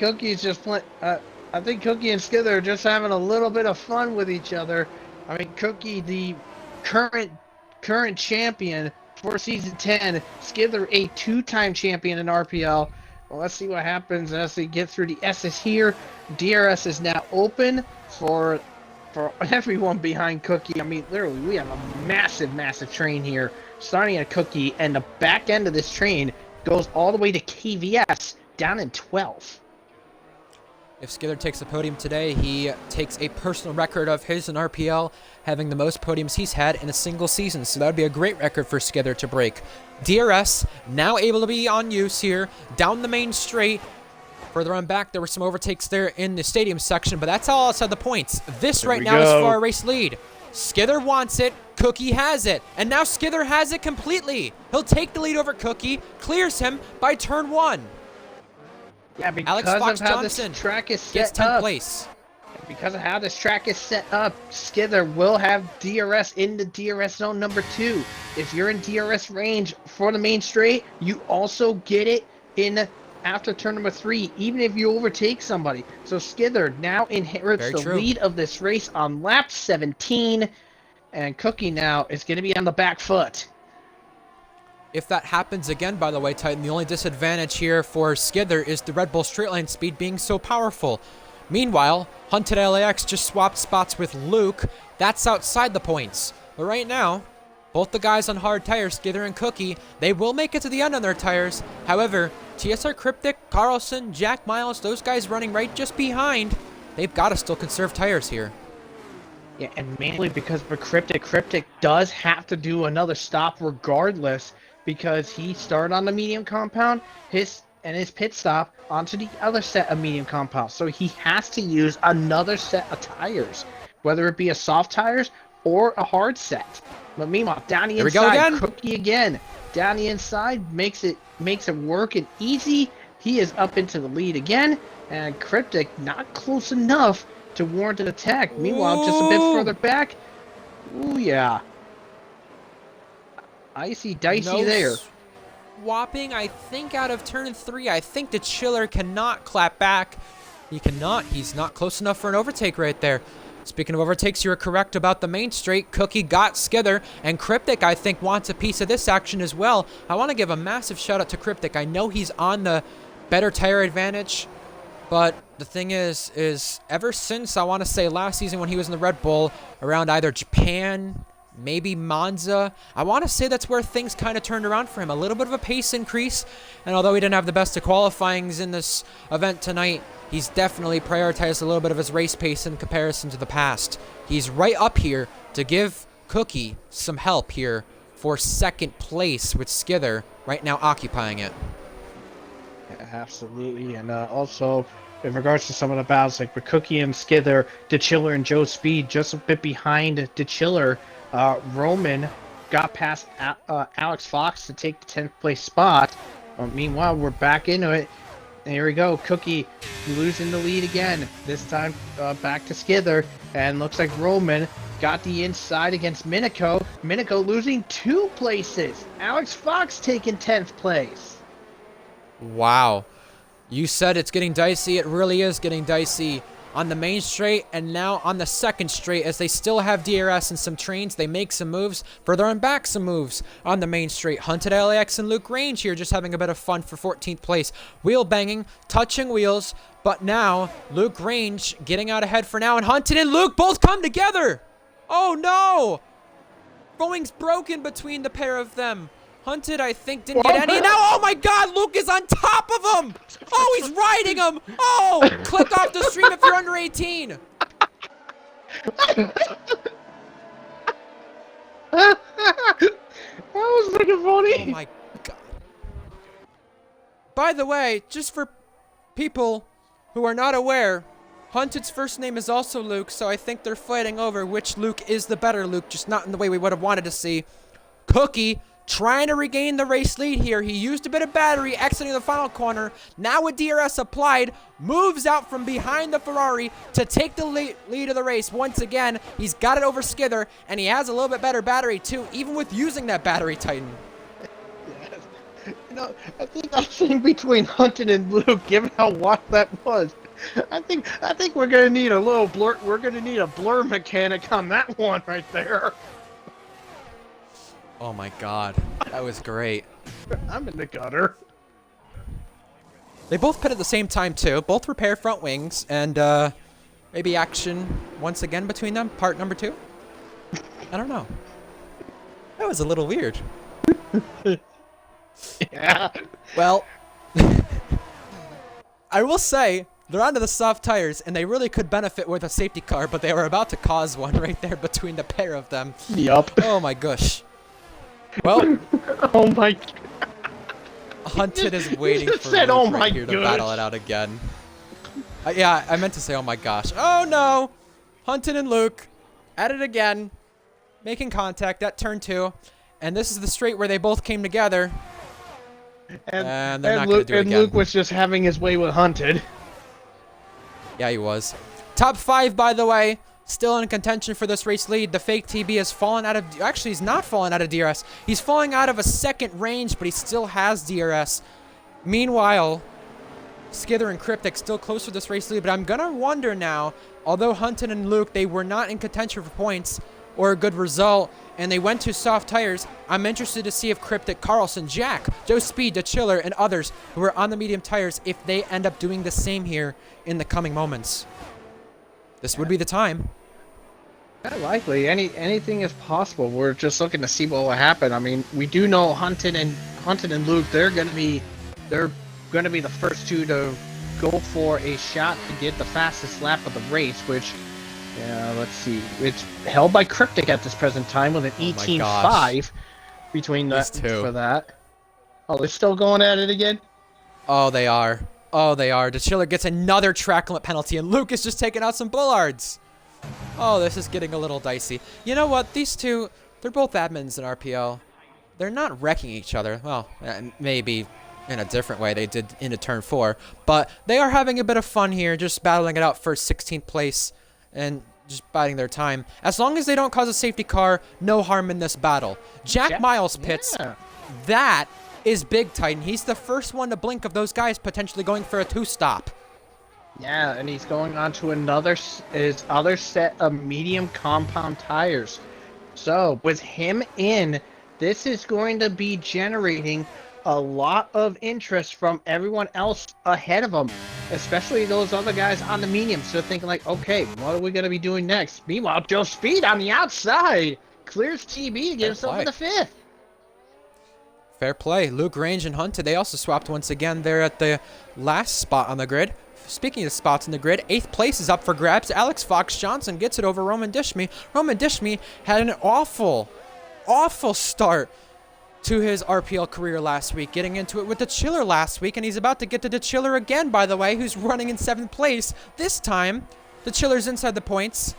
Cookie's just playing. I think Cookie and Skither are just having a little bit of fun with each other. I mean, Cookie, the current champion for season 10, Skither a 2-time champion in RPL. Well, let's see what happens as they get through the S's here. DRS is now open for everyone behind Cookie. I mean, literally, we have a massive train here, starting at Cookie, and the back end of this train goes all the way to KVS, down in 12th.
If Skither takes the podium today, he takes a personal record of his in RPL, having the most podiums he's had in a single season. So that would be a great record for Skither to break. DRS now able to be on use here, down the main straight. Further on back, there were some overtakes there in the stadium section, but that's all outside the points. This right now is for our race lead. Skither wants it. Cookie has it. And now Skither has it completely. He'll take the lead over Cookie, clears him by turn 1.
Yeah, because
Alex Fox
of how
Johnson
this track is set
gets 10th
up.
place.
Because of how this track is set up, Skither will have DRS in the DRS zone number 2. If you're in DRS range for the main straight, you also get it in after turn number 3, even if you overtake somebody. So Skither now inherits the lead of this race on lap 17, and Cookie now is going to be on the back foot.
If that happens again, by the way, Titan, the only disadvantage here for Skither is the Red Bull straight line speed being so powerful. Meanwhile, Hunted LAX just swapped spots with Luke. That's outside the points. But right now, both the guys on hard tires, Skither and Cookie, they will make it to the end on their tires. However, TSR Cryptic, Carlson, Jack Miles, those guys running right just behind, they've got to still conserve tires here.
Yeah, and mainly because for Cryptic does have to do another stop regardless, because he started on the medium compound, his pit stop onto the other set of medium compounds. So he has to use another set of tires, whether it be a soft tires or a hard set. But meanwhile, down the inside, Cookie again. Down the inside makes it work and easy. He is up into the lead again, and Cryptic not close enough to warrant an attack. Meanwhile, just a bit further back. Ooh, yeah. Icy dicey
No
there.
swapping, I think, out of turn 3. I think the Chiller cannot clap back. He cannot. He's not close enough for an overtake right there. Speaking of overtakes, you were correct about the main straight. Cookie got Skither, and Cryptic, I think, wants a piece of this action as well. I want to give a massive shout out to Cryptic. I know he's on the better tire advantage, but the thing is ever since, I want to say, last season when he was in the Red Bull, around either Japan, maybe Monza, I want to say that's where things kind of turned around for him. A little bit of a pace increase, and although he didn't have the best of qualifyings in this event tonight, he's definitely prioritized a little bit of his race pace in comparison to the past. He's right up here to give Cookie some help here for second place with Skither right now occupying it.
Yeah, absolutely, and also in regards to some of the battles, like with Cookie and Skither, DeChiller and Joe Speed just a bit behind DeChiller. Roman got past Alex Fox to take the 10th place spot. Meanwhile, we're back into it. Here we go. Cookie losing the lead again. This time back to Skither. And looks like Roman got the inside against Minico. Minico losing 2 places. Alex Fox taking 10th place.
Wow. You said it's getting dicey. It really is getting dicey on the main straight and now on the second straight, as they still have DRS and some trains. They make some moves, further and back some moves on the main straight. Hunted LAX and Luke Range here just having a bit of fun for 14th place. Wheel banging, touching wheels, but now Luke Range getting out ahead for now, and Hunted and Luke both come together. Oh no! Rowing's broken between the pair of them. Hunted, I think, didn't get any. And now, oh my god, Luke is on top of him! Oh, he's riding him! Oh! Click off the stream if you're under 18.
That was freaking funny.
Oh my god. By the way, just for people who are not aware, Hunted's first name is also Luke, so I think they're fighting over which Luke is the better Luke, just not in the way we would have wanted to see. Cookie trying to regain the race lead here. He used a bit of battery exiting the final corner. Now with DRS applied, moves out from behind the Ferrari to take the lead of the race. Once again, he's got it over Skither, and he has a little bit better battery too, even with using that battery Titan.
Yes. You know, I think that thing between Hunted and Luke, given how wild that was, I think we're gonna need a little blur. We're gonna need a blur mechanic on that one right there.
Oh my god, that was great.
I'm in the gutter.
They both pit at the same time too. Both repair front wings, and maybe action once again between them. Part number 2. I don't know. That was a little weird.
Yeah.
Well, I will say they're onto the soft tires, and they really could benefit with a safety car, but they were about to cause one right there between the pair of them.
Yup.
Oh my gosh. Well,
Oh my.
Hunted is waiting
just
for
said,
Luke
"Oh my
right here to
gosh."
battle it out again. Yeah, I meant to say, oh my gosh. Oh no! Hunted and Luke at it again, making contact at turn 2. And this is the straight where they both came together. And they're not going to do it again.
Luke was just having his way with Hunted.
Yeah, he was. Top 5, by the way, still in contention for this race lead. The fake TB has fallen out of... Actually, he's not fallen out of DRS. He's falling out of a second range, but he still has DRS. Meanwhile, Skither and Cryptic still close to this race lead, but I'm going to wonder now, although Hunted and Luke, they were not in contention for points or a good result, and they went to soft tires, I'm interested to see if Cryptic, Carlson, Jack, Joe Speed, DeChiller, and others who are on the medium tires, if they end up doing the same here in the coming moments. This would be the time.
Yeah, likely. Anything is possible. We're just looking to see what will happen. I mean, we do know Hunted and Luke, they're gonna be the first two to go for a shot to get the fastest lap of the race, which let's see. It's held by Cryptic at this present time with an 18.5 between the for that. Oh, they're still going at it again?
Oh, they are. Oh, they are. DeChiller gets another track limit penalty, and Luke is just taking out some bullards. Oh, this is getting a little dicey. You know what? These two, they're both admins in RPL. They're not wrecking each other. Well, maybe in a different way they did into turn 4. But they are having a bit of fun here, just battling it out for 16th place and just biding their time. As long as they don't cause a safety car, no harm in this battle. Jack Miles pits.
Yeah.
That is big, Titan. He's the first one to blink of those guys potentially going for a 2-stop.
Yeah, and he's going on to his other set of medium compound tires. So with him in, this is going to be generating a lot of interest from everyone else ahead of him, especially those other guys on the mediums. So they're thinking like, okay, what are we going to be doing next? Meanwhile, Joe Speed on the outside clears TB to get himself in the 5th.
Fair play. Luke Range and Hunted, they also swapped once again there at the last spot on the grid. Speaking of spots in the grid, 8th place is up for grabs. Alex Fox Johnson gets it over Roman Dishme. Roman Dishme had an awful start to his RPL career last week, getting into it with the Chiller last week, and he's about to get to the Chiller again, by the way, who's running in 7th place. This time, the Chiller's inside the points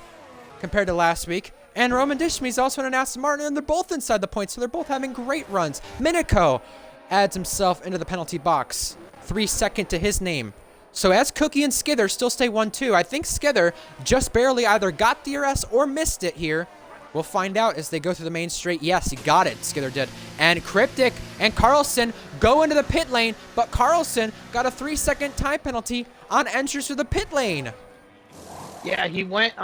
compared to last week. And Roman Dishme's also in an Aston Martin, and they're both inside the points, so they're both having great runs. Minico adds himself into the penalty box. 3 second to his name. So as Cookie and Skither still stay 1-2, I think Skither just barely either got DRS or missed it here. We'll find out as they go through the main straight. Yes, he got it, Skither did. And Cryptic and Carlson go into the pit lane, but Carlson got a 3-second time penalty on entrance to the pit lane.
Yeah, he went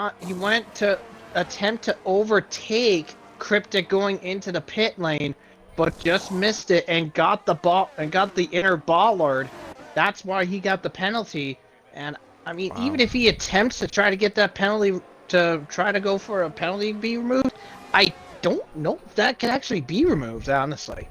to attempt to overtake Cryptic going into the pit lane, but just missed it and got the ball and got the inner bollard. That's why he got the penalty. And I mean, even if he attempts to try to get that penalty, to try to go for a penalty to be removed, I don't know if that can actually be removed, honestly.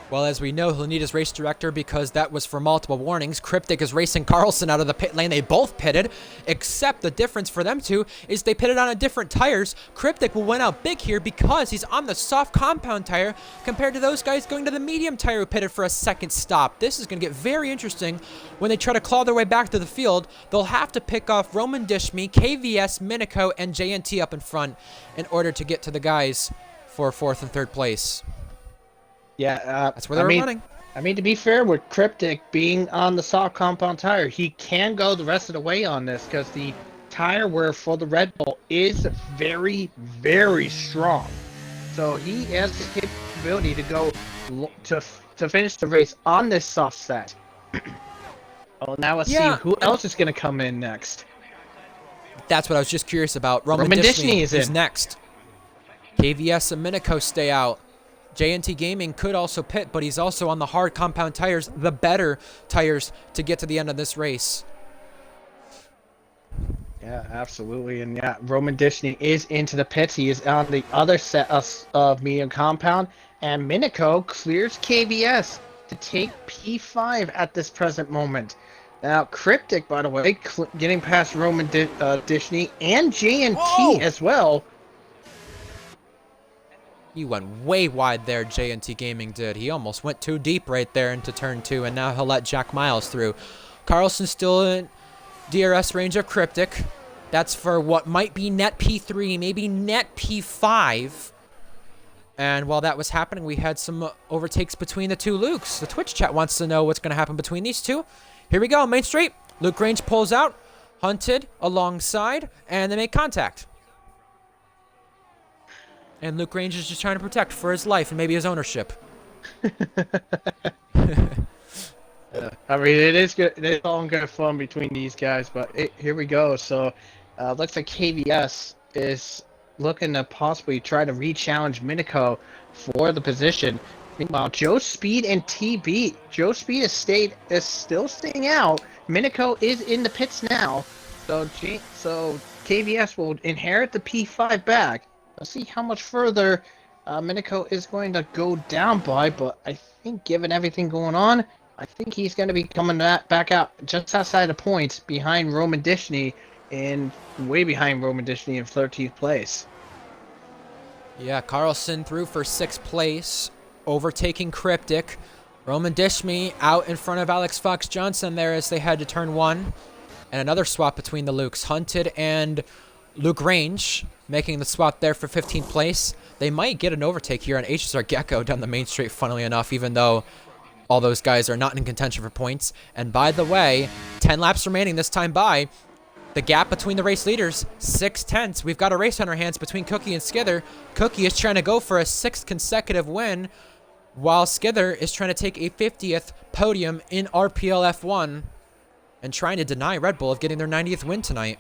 Well, as we know, he'll need his race director because that was for multiple warnings. Cryptic is racing Carlson out of the pit lane. They both pitted, except the difference for them two is they pitted on a different tires. Cryptic will win out big here because he's on the soft compound tire compared to those guys going to the medium tire who pitted for a second stop. This is going to get very interesting when they try to claw their way back to the field. They'll have to pick off Roman Dishme, KVS, Minico, and JNT up in front in order to get to the guys for 4th and 3rd place.
Yeah,
that's where they were running.
I mean, to be fair, with Cryptic being on the soft compound tire, he can go the rest of the way on this because the tire wear for the Red Bull is very, very strong. So he has the capability to go to finish the race on this soft set. Well, now let's see who else is going to come in next.
That's what I was just curious about. Roman Dishme is next. KVS and Minico stay out. JNT Gaming could also pit, but he's also on the hard compound tires, the better tires, to get to the end of this race.
Yeah, absolutely. And yeah, Roman Dishne is into the pits. He is on the other set of medium compound. And Minico clears KVS to take P5 at this present moment. Now, Cryptic, by the way, getting past Roman Dishne and JNT as well.
He went way wide there, JNT Gaming did. He almost went too deep right there into turn 2, and now he'll let Jack Miles through. Carlson still in DRS range of Cryptic. That's for what might be net P3, maybe net P5. And while that was happening, we had some overtakes between the two Lukes. The Twitch chat wants to know what's going to happen between these two. Here we go, main straight. Luke Range pulls out, Hunted alongside, and they make contact. And Luke Range is just trying to protect for his life and maybe his ownership.
I mean, it is good. It's all good fun between these guys, but here we go. So, looks like KVS is looking to possibly try to re-challenge Minico for the position. Meanwhile, Joe Speed and TB. Joe Speed is still staying out. Minico is in the pits now. So KVS will inherit the P5 back. Let's see how much further Minico is going to go down by, but I think given everything going on, I think he's going to be coming back out just outside the points behind Roman Dishne and way behind Roman Dishne in 13th place.
Yeah, Carlson through for 6th place, overtaking Cryptic. Roman Dishme out in front of Alex Fox Johnson there as they head to turn 1. And another swap between the Lukes, Hunted and Luke Range, making the swap there for 15th place. They might get an overtake here on HSR Gecko down the main straight, funnily enough, even though all those guys are not in contention for points. And by the way, 10 laps remaining this time by. The gap between the race leaders, 6/10. We've got a race on our hands between Cookie and Skither. Cookie is trying to go for a 6th consecutive win, while Skither is trying to take a 50th podium in RPL F1 and trying to deny Red Bull of getting their 90th win tonight.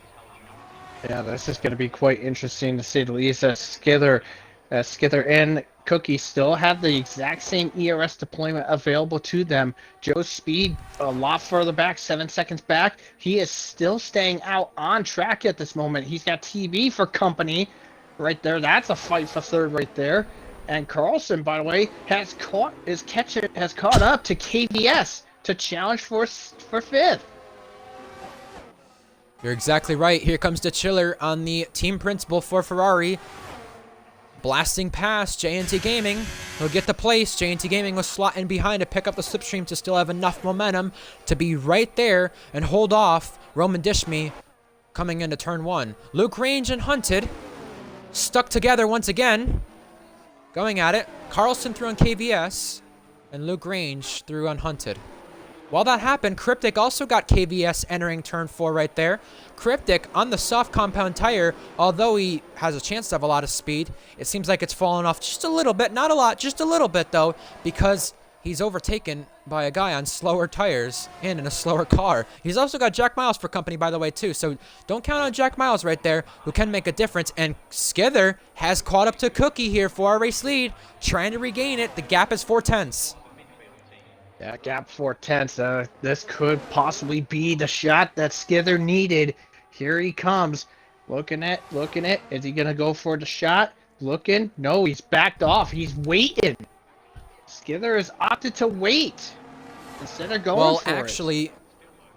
Yeah, this is going to be quite interesting to say the least. Skither and Cookie still have the exact same ERS deployment available to them. Joe Speed a lot further back, 7 seconds back. He is still staying out on track at this moment. He's got TV for company right there. That's a fight for third right there. And Carlson, by the way, has caught up to KVS to challenge for 5th.
You're exactly right. Here comes the Chiller on the team principal for Ferrari. Blasting past J&T Gaming. He'll get the place. J&T Gaming will slot in behind to pick up the slipstream to still have enough momentum to be right there and hold off Roman Dishmi coming into turn 1. Luke Range and Hunted stuck together once again. Going at it. Carlson through on KVS and Luke Range through on Hunted. While that happened, Cryptic also got KVS entering turn 4 right there. Cryptic on the soft compound tire, although he has a chance to have a lot of speed, it seems like it's fallen off just a little bit. Not a lot, just a little bit though, because he's overtaken by a guy on slower tires and in a slower car. He's also got Jack Miles for company, by the way, too. So don't count on Jack Miles right there, who can make a difference. And Skither has caught up to Cookie here for our race lead, trying to regain it. The gap is 4/10.
Yeah, gap 4/10. This could possibly be the shot that Skither needed. Here he comes. Looking at. Is he going to go for the shot? Looking. No, he's backed off. He's waiting. Skither has opted to wait instead of going for it.
Well, actually,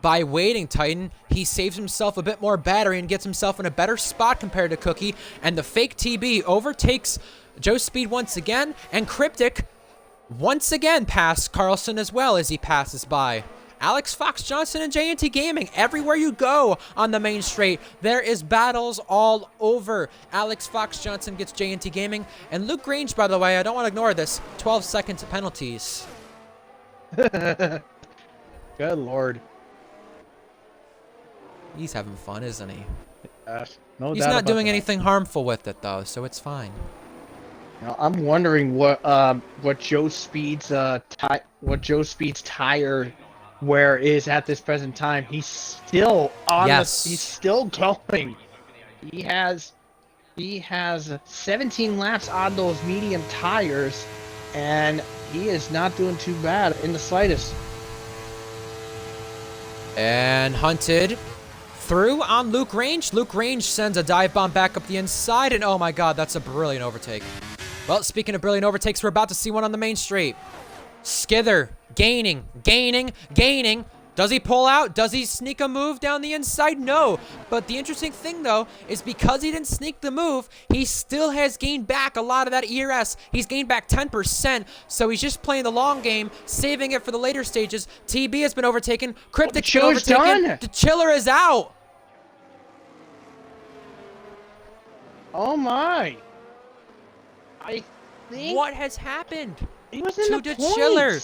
by waiting, Titan, he saves himself a bit more battery and gets himself in a better spot compared to Cookie. And the fake TB overtakes Joe Speed once again. And Cryptic once again passed Carlson as well as he passes by. Alex Fox Johnson and J&T Gaming, everywhere you go on the main straight, there is battles all over. Alex Fox Johnson gets J&T Gaming, and Luke Grange, by the way, I don't want to ignore this, 12 seconds of penalties.
Good Lord.
He's having fun, isn't he?
No
He's
doubt
not
about
doing
that.
anything harmful with it, though, so it's fine.
Now, I'm wondering what Joe Speed's tire wear is at this present time. He's still on he's still going. He has 17 laps on those medium tires, and he is not doing too bad in the slightest.
And Hunted through on Luke Range. Luke Range sends a dive bomb back up the inside, and oh my god, that's a brilliant overtake. Well, speaking of brilliant overtakes, we're about to see one on the main straight. Skither gaining. Does he pull out? Does he sneak a move down the inside? No. But the interesting thing, though, is because he didn't sneak the move, he still has gained back a lot of that ERS. He's gained back 10%, so he's just playing the long game, saving it for the later stages. TB has been overtaken. Cryptic's been overtaken. The Chiller is out.
Oh, my. I think...
What has happened
He was in
to the Chiller?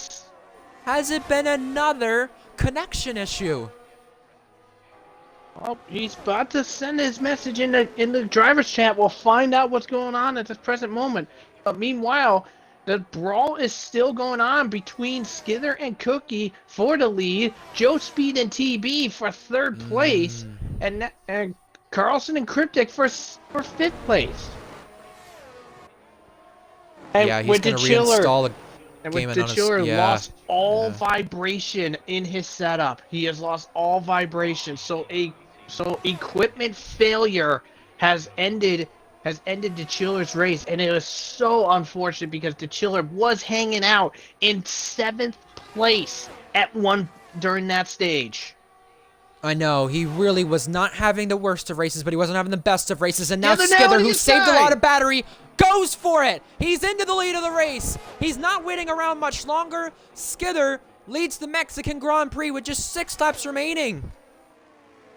Has it been another connection issue?
Oh, he's about to send his message in the driver's chat. We'll find out what's going on at this present moment. But meanwhile, the brawl is still going on between Skither and Cookie for the lead. Joe Speed and TB for third place, and Carlson and Cryptic for 5th place. And
yeah, he's going to reinstall the
and with the Chiller lost all vibration in his setup. He has lost all vibration. So equipment failure has ended the Chiller's race, and it was so unfortunate because the Chiller was hanging out in 7th place at one during that stage.
I know, he really was not having the worst of races, but he wasn't having the best of races. And now Skither, who saved a lot of battery, goes for it. He's into the lead of the race. He's not waiting around much longer. Skither leads the Mexican Grand Prix with just 6 laps remaining.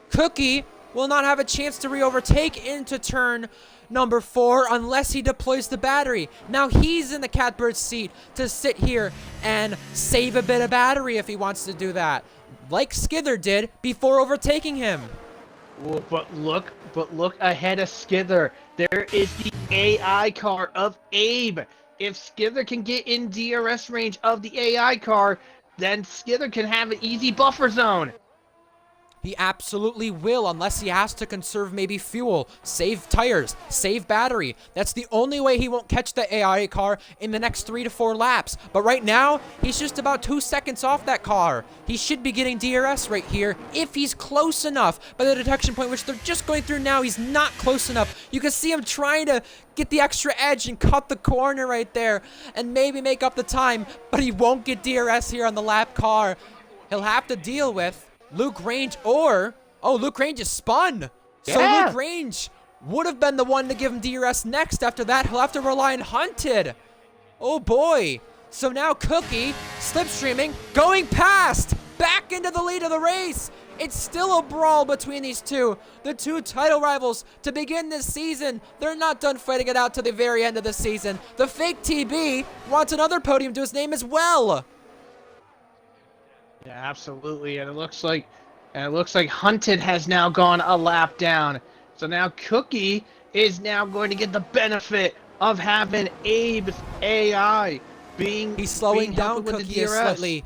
Cookie will not have a chance to re-overtake into turn number 4 unless he deploys the battery. Now he's in the catbird seat to sit here and save a bit of battery if he wants to do that, like Skither did before overtaking him.
But look ahead of Skither. There is the AI car of Abe. If Skither can get in DRS range of the AI car, then Skither can have an easy buffer zone.
He absolutely will, unless he has to conserve maybe fuel, save tires, save battery. That's the only way he won't catch the AI car in the next 3 to 4 laps. But right now, he's just about 2 seconds off that car. He should be getting DRS right here if he's close enough. By the detection point, which they're just going through now, he's not close enough. You can see him trying to get the extra edge and cut the corner right there and maybe make up the time, but he won't get DRS here on the lap car. He'll have to deal with Luke Range Luke Range is spun. So
Yeah.
Luke Range would have been the one to give him DRS next. After that, he'll have to rely on Hunted. Oh boy. So now Cookie, slipstreaming, going past, back into the lead of the race. It's still a brawl between these two. The two title rivals to begin this season. They're not done fighting it out to the very end of the season. The fake TB wants another podium to his name as well.
Yeah, absolutely. And it looks like Hunted has now gone a lap down. So now Cookie is now going to get the benefit of having Abe's AI
He's slowing down
with
Cookie
the DRS.
slightly.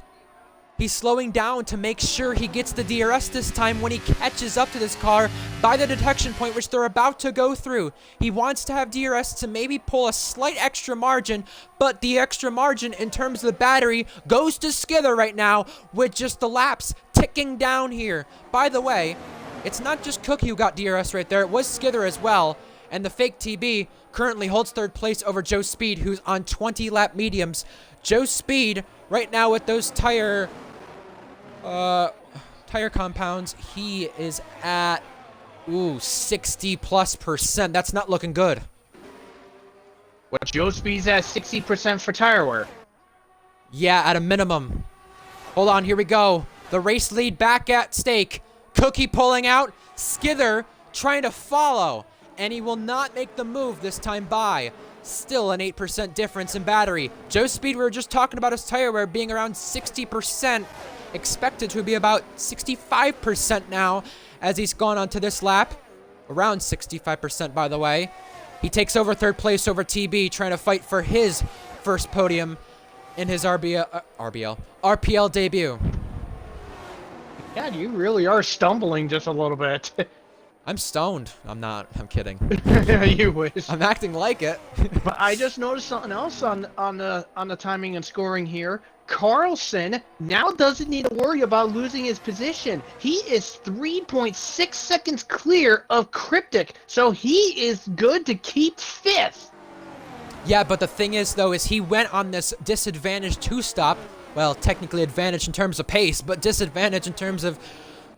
He's slowing down to make sure he gets the DRS this time when he catches up to this car by the detection point, which they're about to go through. He wants to have DRS to maybe pull a slight extra margin, but the extra margin in terms of the battery goes to Skither right now with just the laps ticking down here. By the way, it's not just Cookie who got DRS right there. It was Skither as well. And the fake TB currently holds third place over Joe Speed, who's on 20-lap mediums. Joe Speed, right now with those tire compounds, he is at 60+%. That's not looking good.
What, Joe Speed's at 60% for tire wear.
Yeah, at a minimum. Hold on, here we go. The race lead back at stake. Cookie pulling out. Skither trying to follow. And he will not make the move this time by. Still an 8% difference in battery. Joe Speed, we were just talking about his tire wear being around 60%. Expected to be about 65% now as he's gone on to this lap. Around 65%, by the way. He takes over third place over TB, trying to fight for his first podium in his RPL debut.
God, you really are stumbling just a little bit.
I'm stoned. I'm not. I'm kidding.
You wish.
I'm acting like it.
But I just noticed something else on the timing and scoring here. Carlson now doesn't need to worry about losing his position. He is 3.6 seconds clear of Cryptic, so he is good to keep fifth.
Yeah, but the thing is, though, is he went on this disadvantage two-stop. Well, technically advantage in terms of pace, but disadvantage in terms of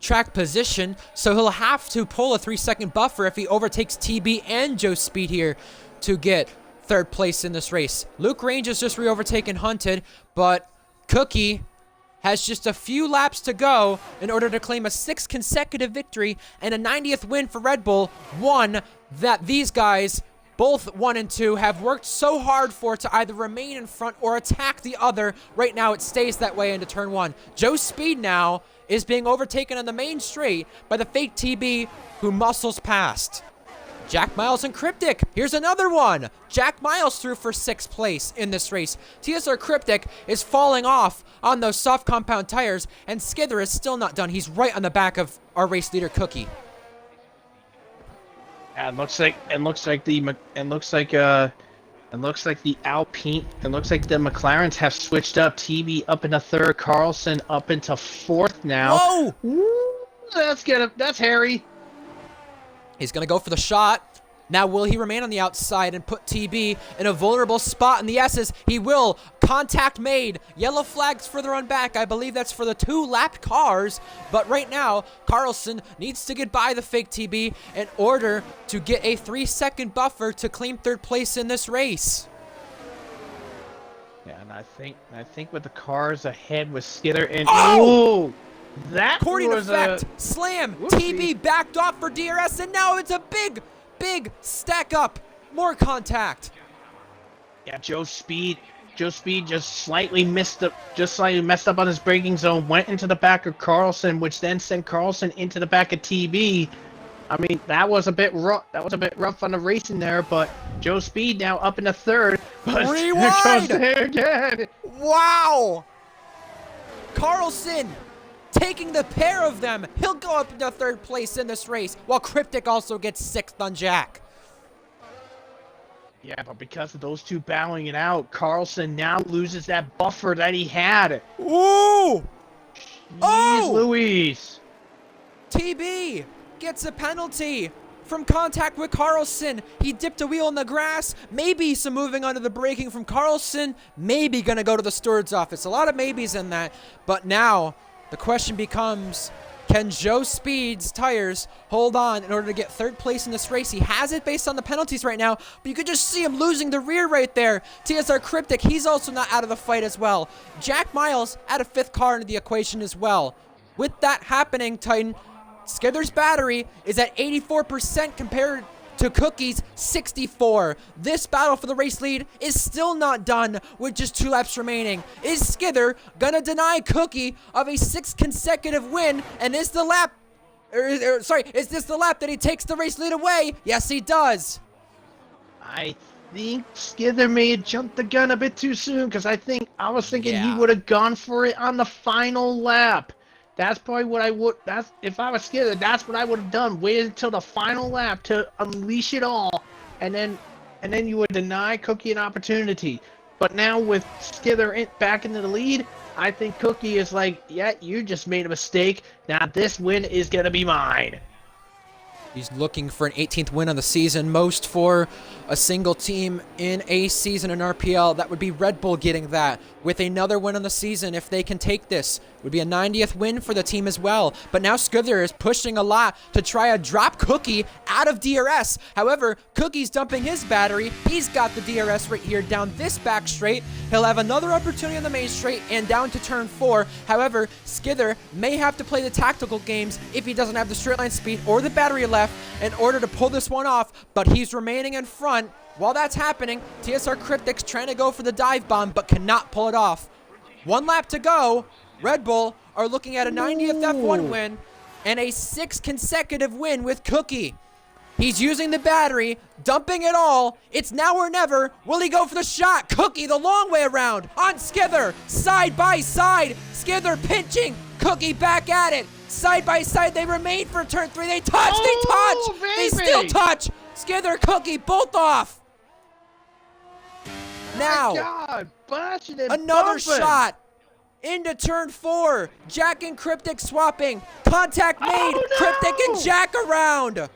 track position, so he'll have to pull a 3-second buffer if he overtakes TB and Joe Speed here to get third place in this race. Luke Range has just re-overtaken Hunted, but Cookie has just a few laps to go in order to claim a 6th consecutive victory and a 90th win for Red Bull, one that these guys, both 1 and 2, have worked so hard for to either remain in front or attack the other. Right now it stays that way into turn 1. Joe Speed now is being overtaken on the main straight by the fake TB, who muscles past Jack Miles and Cryptic. Here's another one. Jack Miles through for 6th place in this race. TSR Cryptic is falling off on those soft compound tires, and Skither is still not done. He's right on the back of our race leader Cookie.
Yeah, it looks like the McLarens have switched up. TB up into third, Carlson up into fourth now.
Whoa!
Ooh, that's hairy.
He's going to go for the shot. Now, will he remain on the outside and put TB in a vulnerable spot in the S's? He will. Contact made. Yellow flags further on back. I believe that's for the 2-lapped cars. But right now, Carlson needs to get by the fake TB in order to get a 3-second buffer to claim third place in this race.
Yeah, and I think with the cars ahead with Skidder and that
Accordion
was
effect. Slam.
Whoopsie.
TB backed off for DRS, and now it's a big stack up. More contact.
Yeah, Joe Speed just slightly messed up on his braking zone, went into the back of Carlson, which then sent Carlson into the back of TB. I mean, that was a bit rough. That was a bit rough on the racing there, but Joe Speed now up in the third. But there goes
Rewind!
there again.
Wow! Carlson taking the pair of them. He'll go up into third place in this race, while Cryptic also gets sixth on Jack.
Yeah, but because of those two battling it out, Carlson now loses that buffer that he had.
Ooh!
Jeez Louise.
TB gets a penalty from contact with Carlson. He dipped a wheel in the grass. Maybe some moving under the braking from Carlson. Maybe gonna go to the steward's office. A lot of maybes in that. But now the question becomes, can Joe Speed's tires hold on in order to get third place in this race? He has it based on the penalties right now, but you could just see him losing the rear right there. TSR Cryptic, he's also not out of the fight as well. Jack Miles add a fifth car into the equation as well. With that happening, Titan, Skither's battery is at 84% compared to Cookie's 64. This battle for the race lead is still not done with just 2 laps remaining. Is Skither gonna deny Cookie of a 6th consecutive win? And is the lap, is this the lap that he takes the race lead away? Yes, he does.
I think Skither may have jumped the gun a bit too soon, because I was thinking he
Yeah.
would have gone for it on the final lap. That's probably what I would. That's if I was Skither. That's what I would have done. Waited until the final lap to unleash it all, and then you would deny Cookie an opportunity. But now with Skither back into the lead, I think Cookie is like, yeah, you just made a mistake. Now this win is gonna be mine.
He's looking for an 18th win on the season, most for a single team in a season in RPL. That would be Red Bull getting that. With another win on the season, if they can take this, it would be a 90th win for the team as well. But now Skither is pushing a lot to try a drop Cookie out of DRS. However, Cookie's dumping his battery. He's got the DRS right here down this back straight. He'll have another opportunity on the main straight and down to turn 4. However, Skither may have to play the tactical games if he doesn't have the straight line speed or the battery left in order to pull this one off, but he's remaining in front. While that's happening, TSR Cryptic's trying to go for the dive bomb, but cannot pull it off. 1 lap to go. Red Bull are looking at a 90th F1 win and a 6th consecutive win with Cookie. He's using the battery, dumping it all. It's now or never. Will he go for the shot? Cookie the long way around on Skither, side by side. Skither pinching, Cookie back at it. Side by side, they remain for turn 3. They touch, they still touch. Skither, Cookie, both off. Now,
God,
another shot into turn 4. Jack and Cryptic swapping. Contact made.
Oh, no!
Cryptic and Jack around.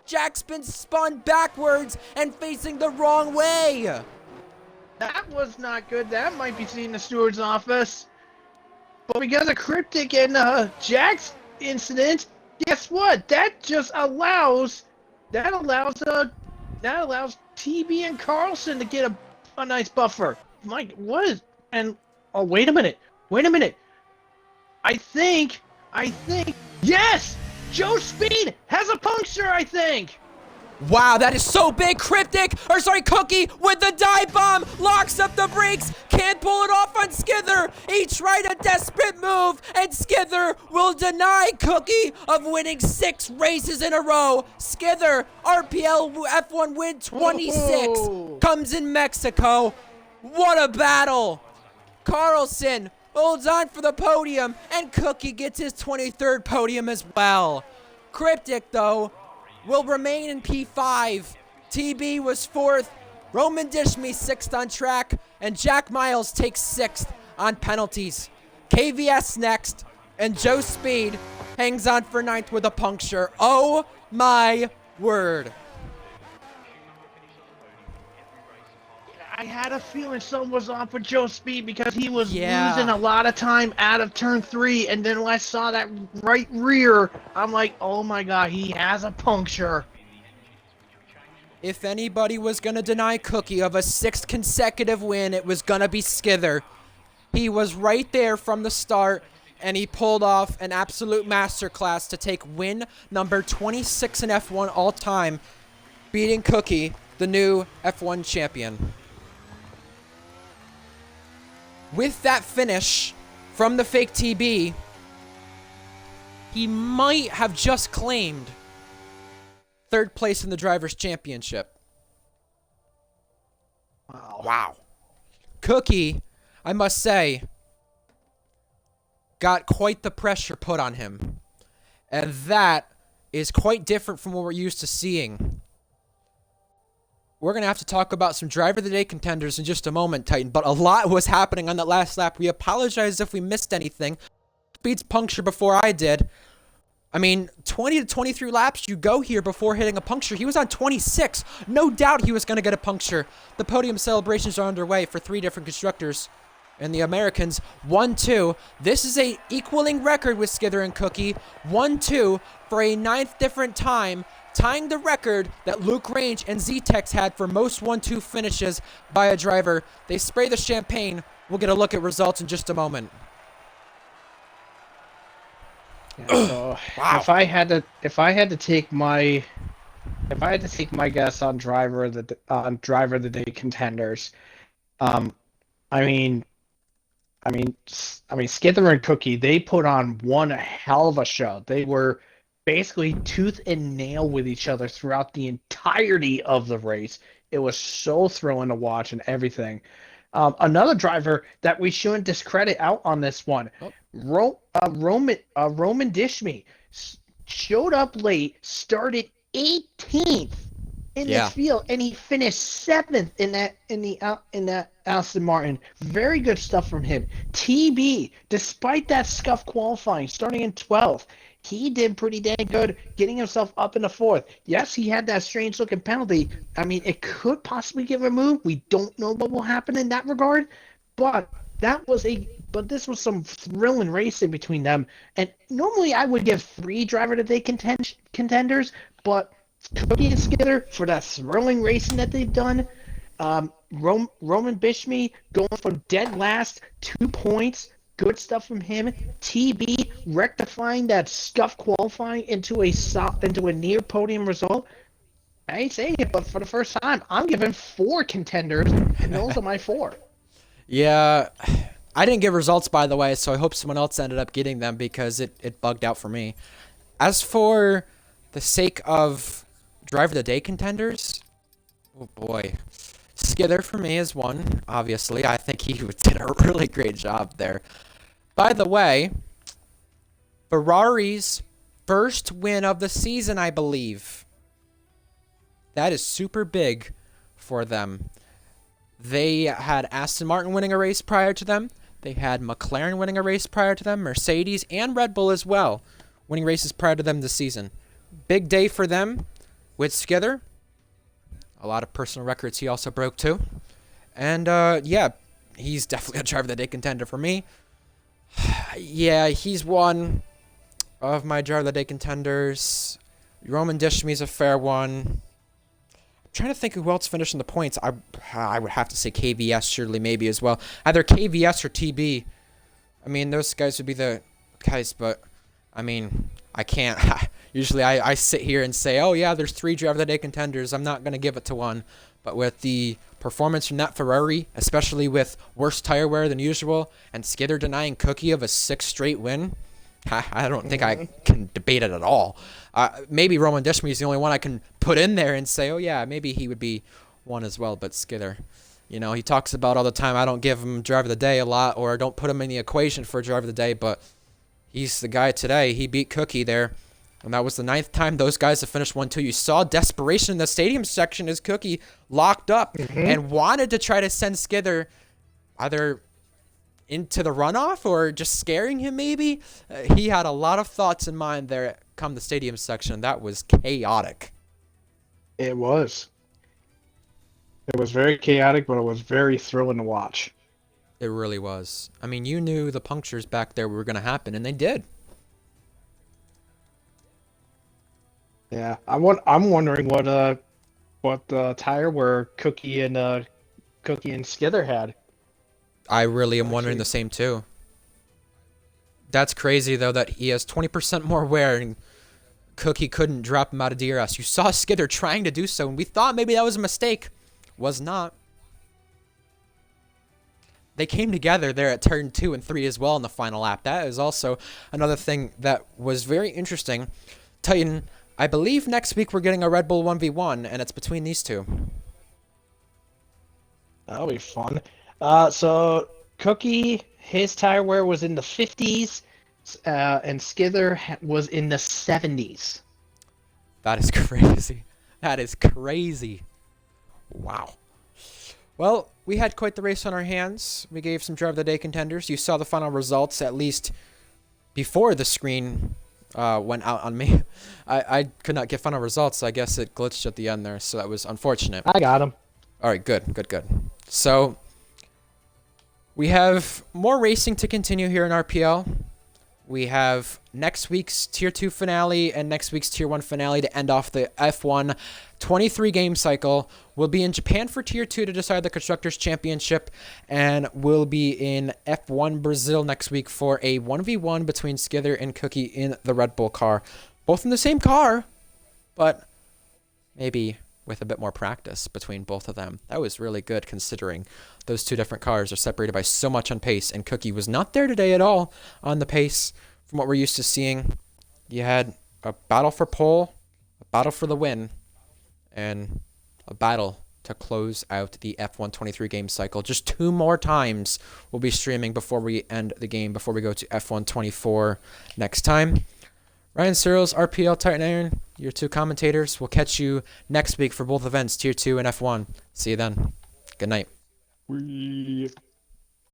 Jack's been spun backwards and facing the wrong way.
That was not good. That might be seen in the steward's office. But because of Cryptic and Jack's incident, guess what? That just allows TB and Carlson to get a nice buffer. Mike, what is oh, wait a minute. I think yes! Joe Speed has a puncture, I think.
Wow, that is so big. Cookie with the dive bomb, locks up the brakes, can't pull it off on Skither. He tried a desperate move, and Skither will deny Cookie of winning 6 races in a row. Skither, RPL F1 win 26, comes in Mexico. What a battle. Carlson holds on for the podium, and Cookie gets his 23rd podium as well. Cryptic, though, will remain in P5. TB was 4th, Roman Dishme 6th on track, and Jack Miles takes 6th on penalties. KVS next, and Joe Speed hangs on for 9th with a puncture. Oh my word.
I had a feeling something was off with Joe Speed because he was
Yeah.
losing a lot of time out of turn 3, and then when I saw that right rear, I'm like, oh my god, he has a puncture.
If anybody was going to deny Cookie of a 6th consecutive win, it was going to be Skither. He was right there from the start, and he pulled off an absolute masterclass to take win number 26 in F1 all time, beating Cookie, the new F1 champion. With that finish from the fake TB, he might have just claimed third place in the Drivers' Championship. Wow. Cookie, I must say, got quite the pressure put on him. And that is quite different from what we're used to seeing. We're going to have to talk about some Driver of the Day contenders in just a moment, Titan, but a lot was happening on that last lap. We apologize if we missed anything. Speeds puncture before I did. I mean, 20 to 23 laps you go here before hitting a puncture. He was on 26. No doubt he was going to get a puncture. The podium celebrations are underway for 3 different constructors. And the Americans, 1-2. This is a equaling record with Skither and Cookie. 1-2 for a 9th different time, tying the record that Luke Range and Z-Tex had for most 1-2 finishes by a driver. They spray the champagne. We'll get a look at results in just a moment.
Yeah, so
Wow.
if I had to take my guess on driver of the day contenders, I mean, Skither and Cookie, they put on one hell of a show. They were basically tooth and nail with each other throughout the entirety of the race. It was so thrilling to watch and everything. Another driver that we shouldn't discredit out on this one, Roman Dishme, showed up late, started 18th in this field, and he finished 7th in that Aston Martin. Very good stuff from him. TB, despite that scuff qualifying, starting in 12th. He did pretty dang good, getting himself up in the 4th. Yes, he had that strange-looking penalty. I mean, it could possibly get removed. We don't know what will happen in that regard, but this was some thrilling racing between them. And normally I would give 3 driver of the day contenders, but Cookie and Skither for that thrilling racing that they've done. Roman Bishme going from dead last, 2 points. Good stuff from him. TB rectifying that scuff qualifying into a near podium result. I ain't saying it, but for the first time, I'm giving 4 contenders, and those are my 4.
Yeah, I didn't get results, by the way, so I hope someone else ended up getting them because it bugged out for me. As for the sake of Driver of the Day contenders, oh boy. Skither for me is one, obviously. I think he did a really great job there. By the way, Ferrari's first win of the season, I believe. That is super big for them. They had Aston Martin winning a race prior to them. They had McLaren winning a race prior to them. Mercedes and Red Bull as well winning races prior to them this season. Big day for them with Skither. A lot of personal records he also broke too. And yeah, he's definitely a driver of the day contender for me. Yeah, he's one of my driver of the day contenders. Roman Dishme's a fair one. I'm trying to think who else finished in the points. I would have to say KVS surely maybe as well. Either KVS or TB. I mean, those guys would be the guys, but I mean, I can't. Usually I sit here and say, oh, yeah, there's 3 driver of the day contenders. I'm not going to give it to one. But with the performance from that Ferrari, especially with worse tire wear than usual, and Skither denying Cookie of a 6th straight win, I don't think I can debate it at all. Maybe Roman Dishme is the only one I can put in there and say, oh, yeah, maybe he would be one as well. But Skither, you know, he talks about all the time, I don't give him driver of the day a lot, or I don't put him in the equation for driver of the day, but he's the guy today. He beat Cookie there. And that was the 9th time those guys have finished 1-2. You saw desperation in the stadium section as Cookie locked up and wanted to try to send Skither either into the runoff or just scaring him maybe. He had a lot of thoughts in mind there come the stadium section. That was chaotic.
It was. It was very chaotic, but it was very thrilling to watch.
It really was. I mean, you knew the punctures back there were going to happen, and they did.
Yeah, I'm wondering what tire where Cookie and Skither had.
I really am wondering the same too. That's crazy though that he has 20% more wear and Cookie couldn't drop him out of DRS. You saw Skither trying to do so, and we thought maybe that was a mistake. Was not. They came together there at turn 2 and 3 as well in the final lap. That is also another thing that was very interesting. Titan, I believe next week we're getting a Red Bull 1v1, and it's between these two.
That'll be fun. So Cookie, his tire wear was in the 50s, and Skither was in the 70s.
That is crazy. That is crazy. Wow. Well, we had quite the race on our hands. We gave some Drive of the Day contenders. You saw the final results, at least before the screen went out on me. I could not get final results, so I guess it glitched at the end there, so that was unfortunate.
I got him.
All right, good. So we have more racing to continue here in RPL. We have next week's Tier 2 finale and next week's Tier 1 finale to end off the F1 23-game cycle. We'll be in Japan for Tier 2 to decide the Constructors' Championship, and we'll be in F1 Brazil next week for a 1v1 between Skither and Cookie in the Red Bull car. Both in the same car, but maybe with a bit more practice between both of them. That was really good considering those two different cars are separated by so much on pace, and Cookie was not there today at all on the pace from what we're used to seeing. You had a battle for pole, a battle for the win, and a battle to close out the F1 23-game cycle. Just 2 more times we'll be streaming before we end the game, before we go to F1 24 next time. Ryan Searles, RPL Titan Iron, your 2 commentators. We'll catch you next week for both events, Tier 2 and F1. See you then. Good night.